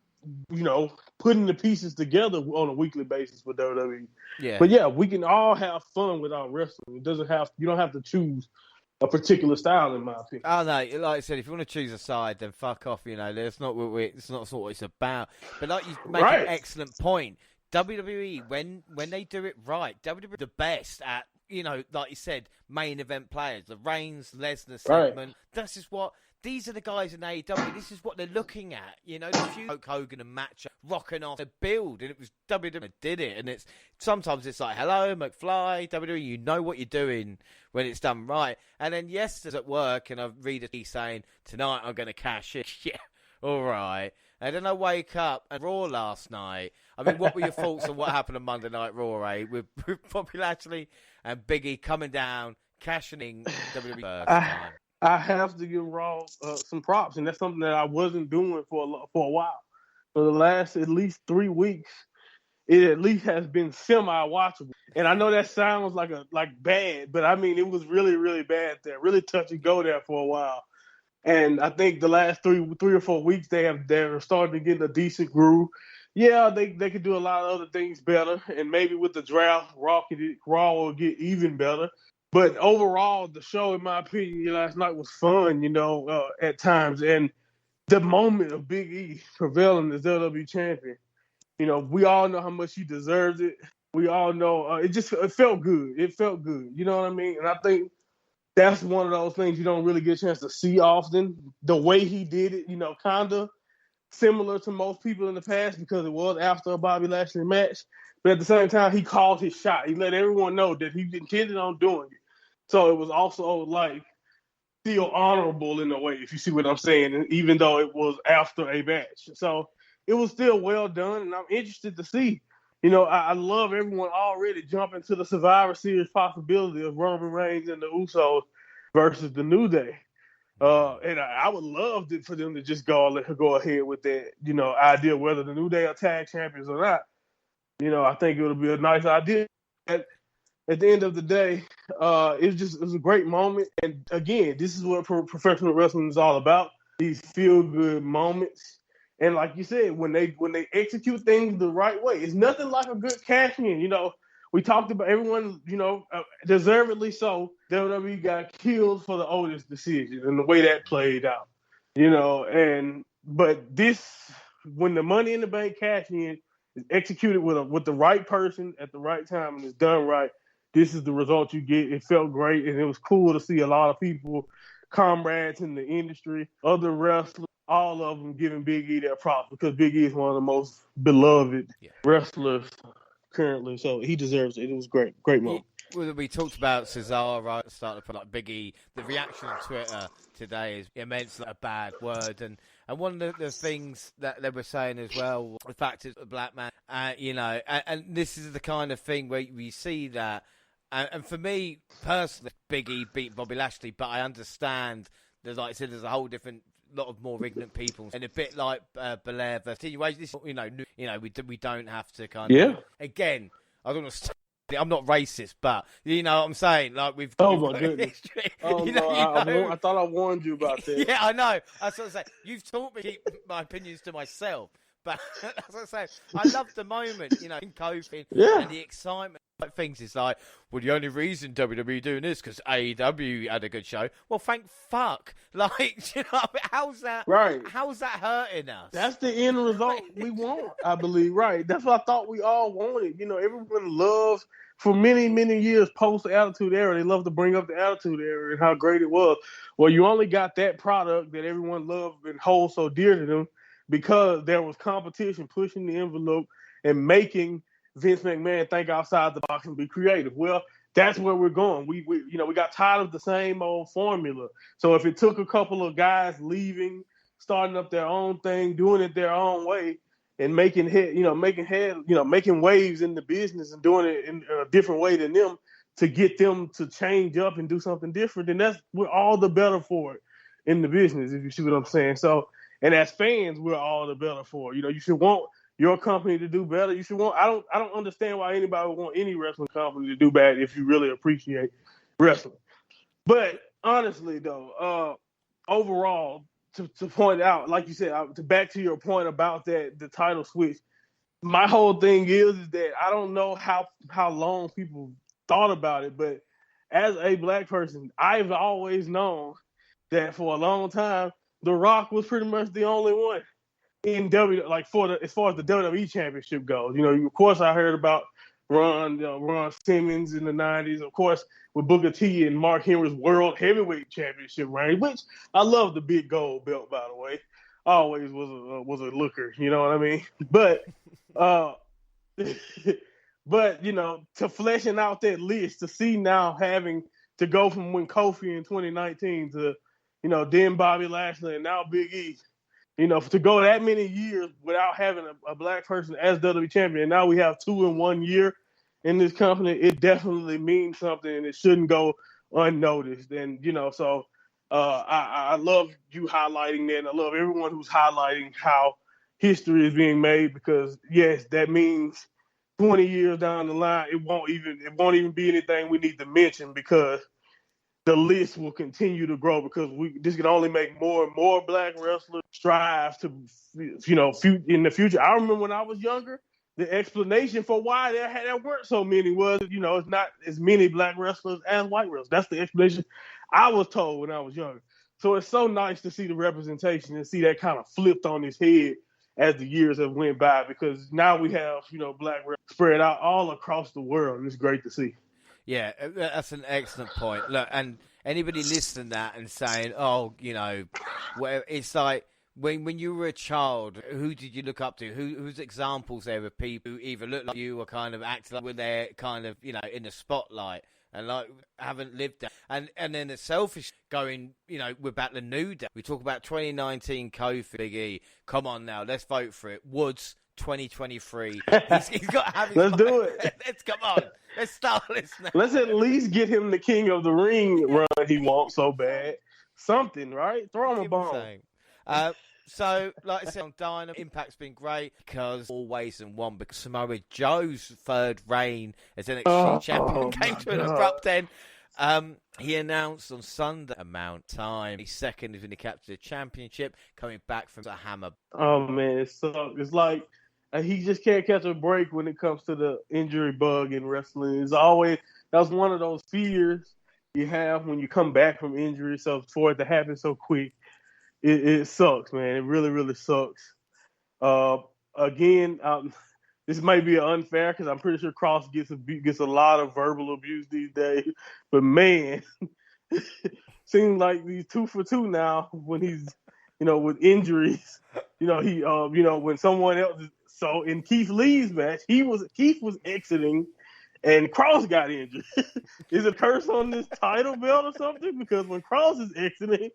putting the pieces together on a weekly basis with WWE. Yeah. But yeah, we can all have fun without wrestling. You don't have to choose a particular style, in my opinion. Oh no, like I said, if you want to choose a side, then fuck off. That's not it's not what it's about. But like you make an excellent point. WWE, when they do it right, WWE the best at, like you said, main event players, the Reigns, Lesnar segment. This is what. These are the guys in AEW. This is what they're looking at. The few Hulk Hogan and match rocking off the build, and it was WWE that did it. And sometimes it's like, hello, McFly, WWE. You know what you're doing when it's done right. And then yesterday at work, and I read a piece saying tonight I'm going to cash in. Yeah, all right. And then I wake up and Raw last night. I mean, what were your thoughts on what happened on Monday Night Raw, with Bobby Lashley and Big E coming down, cashing in WWE first time? I have to give Raw some props, and that's something that I wasn't doing for a while. For the last at least 3 weeks, it at least has been semi-watchable. And I know that sounds like bad, but I mean it was really, really bad there, really touch and go there for a while. And I think the last 3 or 4 weeks they're starting to get a decent groove. Yeah, they could do a lot of other things better, and maybe with the draft, Raw will get even better. But overall, the show, in my opinion, last night was fun, at times. And the moment of Big E prevailing as WWE champion, we all know how much he deserves it. We all know it felt good. It felt good. You know what I mean? And I think that's one of those things you don't really get a chance to see often. The way he did it, kind of similar to most people in the past because it was after a Bobby Lashley match. But at the same time, he called his shot. He let everyone know that he intended on doing it. So it was also still honorable in a way, if you see what I'm saying, even though it was after a match. So it was still well done, and I'm interested to see. I love everyone already jumping to the Survivor Series possibility of Roman Reigns and the Usos versus the New Day. And I would love for them to just go ahead with that, idea, whether the New Day are tag champions or not. I think it would be a nice idea. At the end of the day, it was a great moment. And again, this is what professional wrestling is all about. These feel-good moments. And like you said, when they execute things the right way, it's nothing like a good cash in. We talked about everyone, deservedly so. WWE got killed for the Otis decision and the way that played out. But this, when the Money in the Bank cash in is executed with the right person at the right time and it's done right, this is the result you get. It felt great, and it was cool to see a lot of people, comrades in the industry, other wrestlers, all of them giving Big E their props because Big E is one of the most beloved wrestlers currently. So he deserves it. It was great moment. We talked about Cesaro right at the start of like Big E. The reaction on Twitter today is immensely a bad word, and one of the things that they were saying as well, the fact it's a black man, and this is the kind of thing where we see that. And for me personally, Big E beat Bobby Lashley, but I understand there's a whole different lot of more ignorant people, and a bit like Belair versus this, we don't have to kind of again. I don't want to. I'm not racist, but you know what I'm saying. Like we've my goodness. I thought I warned you about that. Yeah, I know. That's what I'm saying. You've taught me to keep my opinions to myself. But that's what I'm saying. I love the moment, in Kofi and the excitement. Things is like, well, the only reason WWE doing this because AEW had a good show. Well, thank fuck. Like, how's that? Right? How's that hurting us? That's the end result we want, I believe. Right? That's what I thought we all wanted. Everyone loves for many, many years post Attitude Era. They love to bring up the Attitude Era and how great it was. Well, you only got that product that everyone loved and holds so dear to them because there was competition pushing the envelope and making Vince McMahon think outside the box and be creative. Well, that's where we're going. We got tired of the same old formula. So if it took a couple of guys leaving, starting up their own thing, doing it their own way, and making waves in the business and doing it in a different way than them to get them to change up and do something different, then we're all the better for it in the business, if you see what I'm saying. So, and as fans, we're all the better for it. You should want your company to do better. You should want. I don't understand why anybody would want any wrestling company to do bad if you really appreciate wrestling. But honestly, though, overall, to point out, like you said, back to your point about the title switch, my whole thing is that I don't know how long people thought about it, but as a black person, I've always known that for a long time, The Rock was pretty much the only one in as far as the WWE Championship goes. Of course, I heard about Ron Simmons in the 90s, of course, with Booker T and Mark Henry's World Heavyweight Championship reign, which I love the big gold belt, by the way. Always was a looker, you know what I mean? But, to fleshing out that list, to see now having to go from when Kofi in 2019 to, then Bobby Lashley and now Big E, to go that many years without having a black person as WWE champion, and now we have 2 in 1 year in this company, it definitely means something, and it shouldn't go unnoticed. And so I love you highlighting that, and I love everyone who's highlighting how history is being made, because yes, that means 20 years down the line, it won't even be anything we need to mention, because the list will continue to grow, because this can only make more and more black wrestlers strive to, in the future. I remember when I was younger, the explanation for why there weren't so many was, it's not as many black wrestlers as white wrestlers. That's the explanation I was told when I was younger. So it's so nice to see the representation and see that kind of flipped on its head as the years have went by, because now we have, black wrestlers spread out all across the world, and it's great to see. Yeah, that's an excellent point. Look, and anybody listening to that and saying, "Oh, well, it's like when you were a child, who did you look up to? Whose examples there were people who either looked like you or kind of acted like when they're kind of in the spotlight and like haven't lived that, and then the selfish going, we're back to New Day. We talk about 2019 Kofi, Big E. Come on now, let's vote for it. Woods. 2023. He's got to have his Let's do it. Let's come on. Let's start this now. Let's at least get him the King of the Ring run he wants so bad. Something, right? Throw him a bomb. So, like I said, on Dynamite, Impact's been great because always and one, because Samoa Joe's third reign as NXT champion came to an abrupt end. He announced on Sunday amount time. He's second is when he captured the championship, coming back from the hammer. Oh man, it sucks. It's like he just can't catch a break when it comes to the injury bug in wrestling. That's one of those fears you have when you come back from injury. So for it to happen so quick, it sucks, man. It really, really sucks. Again, this might be unfair because I'm pretty sure Cross gets a lot of verbal abuse these days. But man, seems like he's 2 for 2 now when he's, with injuries. When someone else. So in Keith Lee's match, Keith was exiting, and Cross got injured. Is it a curse on this title belt or something? Because when Cross is exiting,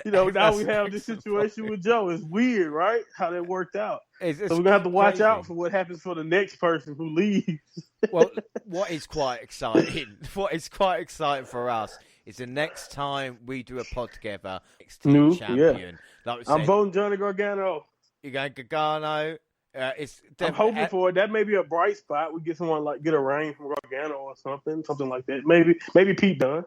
now we have this situation with Joe. It's weird, right? How that worked out. So we're going to have to watch out for what happens for the next person who leaves. Well, what is quite exciting for us is the next time we do a pod together, NXT champion. Yeah. Like I'm voting Johnny Gargano. You're going Gargano. I'm hoping for it. That may be a bright spot. We get someone get a reign from Gargano or something like that. Maybe Pete Dunne.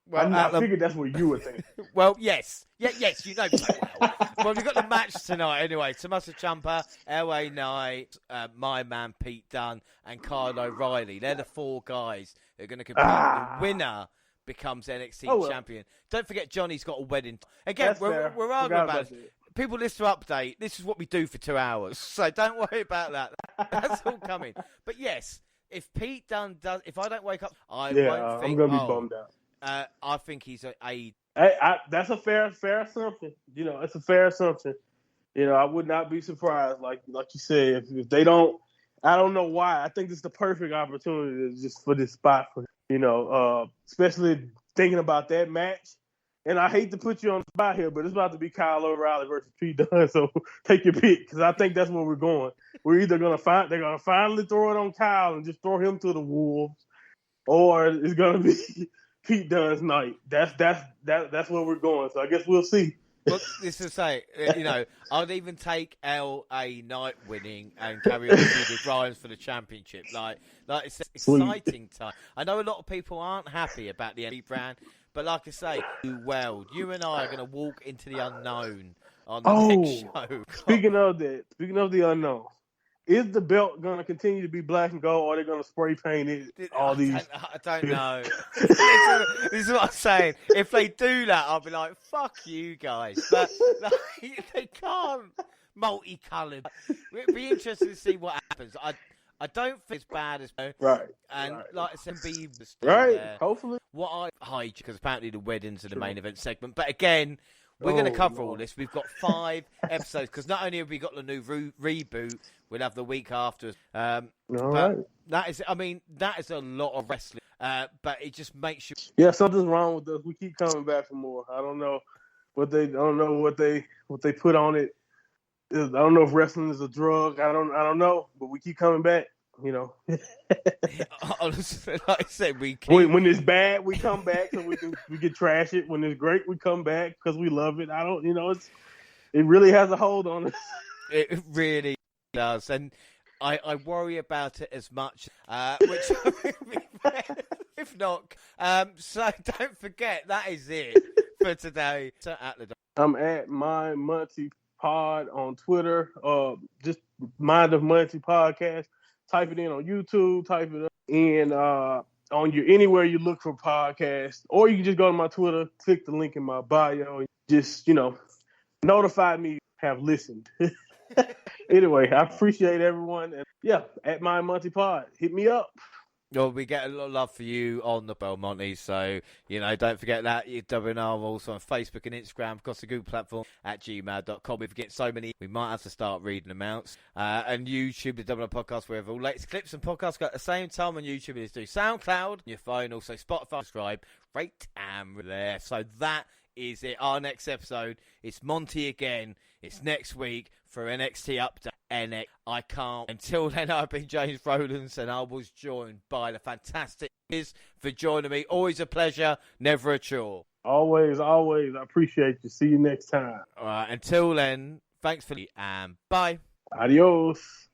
Well, I figured that's what you would think. Well, yes, you know so well. Well, we've got the match tonight anyway. Tommaso Ciampa, LA Knight, my man Pete Dunne, and Kyle O'Reilly. They're the 4 guys that are going to compete. The winner becomes NXT champion. Don't forget, Johnny's got a wedding. Again, we're arguing about it. People listen to Update. This is what we do for 2 hours. So don't worry about that. That's all coming. But yes, if Pete Dunne does, if I don't wake up, I won't think, I'm going to be bummed out. I think he's a. That's a fair assumption. It's a fair assumption. I would not be surprised. Like you said, if they don't, I don't know why. I think this is the perfect opportunity just for this spot for especially thinking about that match. And I hate to put you on the spot here, but it's about to be Kyle O'Reilly versus Pete Dunne. So take your pick, because I think that's where we're going. We're either they're gonna finally throw it on Kyle and just throw him to the wolves, or it's gonna be Pete Dunne's night. That's where we're going. So I guess we'll see. Well, this is say, I'd even take LA Knight winning and carry on with Ryan's for the championship. Like it's exciting time. I know a lot of people aren't happy about the NXT brand, but like I say, you and I are going to walk into the unknown on the next show. Speaking of the unknown, is the belt going to continue to be black and gold, or are they going to spray paint it? I don't know. This is what I'm saying. If they do that, I'll be like, fuck you guys. But they can't multicoloured. It'd be interesting to see what happens. I don't think it's bad as right. And like I said, be right. There. Hopefully, what I hide because apparently the weddings are the main event segment. But again, we're going to cover all this. We've got 5 episodes because not only have we got the new reboot, we'll have the week after. All right. That is a lot of wrestling. But it just makes you. Yeah, something's wrong with us. We keep coming back for more. I don't know what what they put on it. I don't know if wrestling is a drug. I don't know, but we keep coming back. You know, honestly, like I said, when it's bad, we come back so we can trash it. When it's great, we come back because we love it. It really has a hold on us. It really does, and I worry about it as much, which if not. So don't forget that is it for today. So I'm at my Monty Pod on Twitter. Just Mind of Monty Podcast. Type it in on YouTube. Type it up in on your anywhere you look for podcasts, or you can just go to my Twitter, click the link in my bio. Just notify me have listened. Anyway, I appreciate everyone, and yeah, at my Monty Pod, hit me up. Well, we get a lot of love for you on the Monty, so, don't forget that. WNR also on Facebook and Instagram, across the Google platform, at gmail.com. We forget so many, we might have to start reading them out. And YouTube, the WNR Podcast, wherever all latest clips and podcasts go at the same time on YouTube. Is do SoundCloud, your phone, also Spotify, subscribe, rate, and there. So that is it. Our next episode, it's Monty again. It's next week for NXT Update. I can't. Until then, I've been James Rowlands, and I was joined by the fantastic Liz for joining me. Always a pleasure, never a chore. Always. I appreciate you. See you next time. All right. Until then, thanks for and bye. Adios.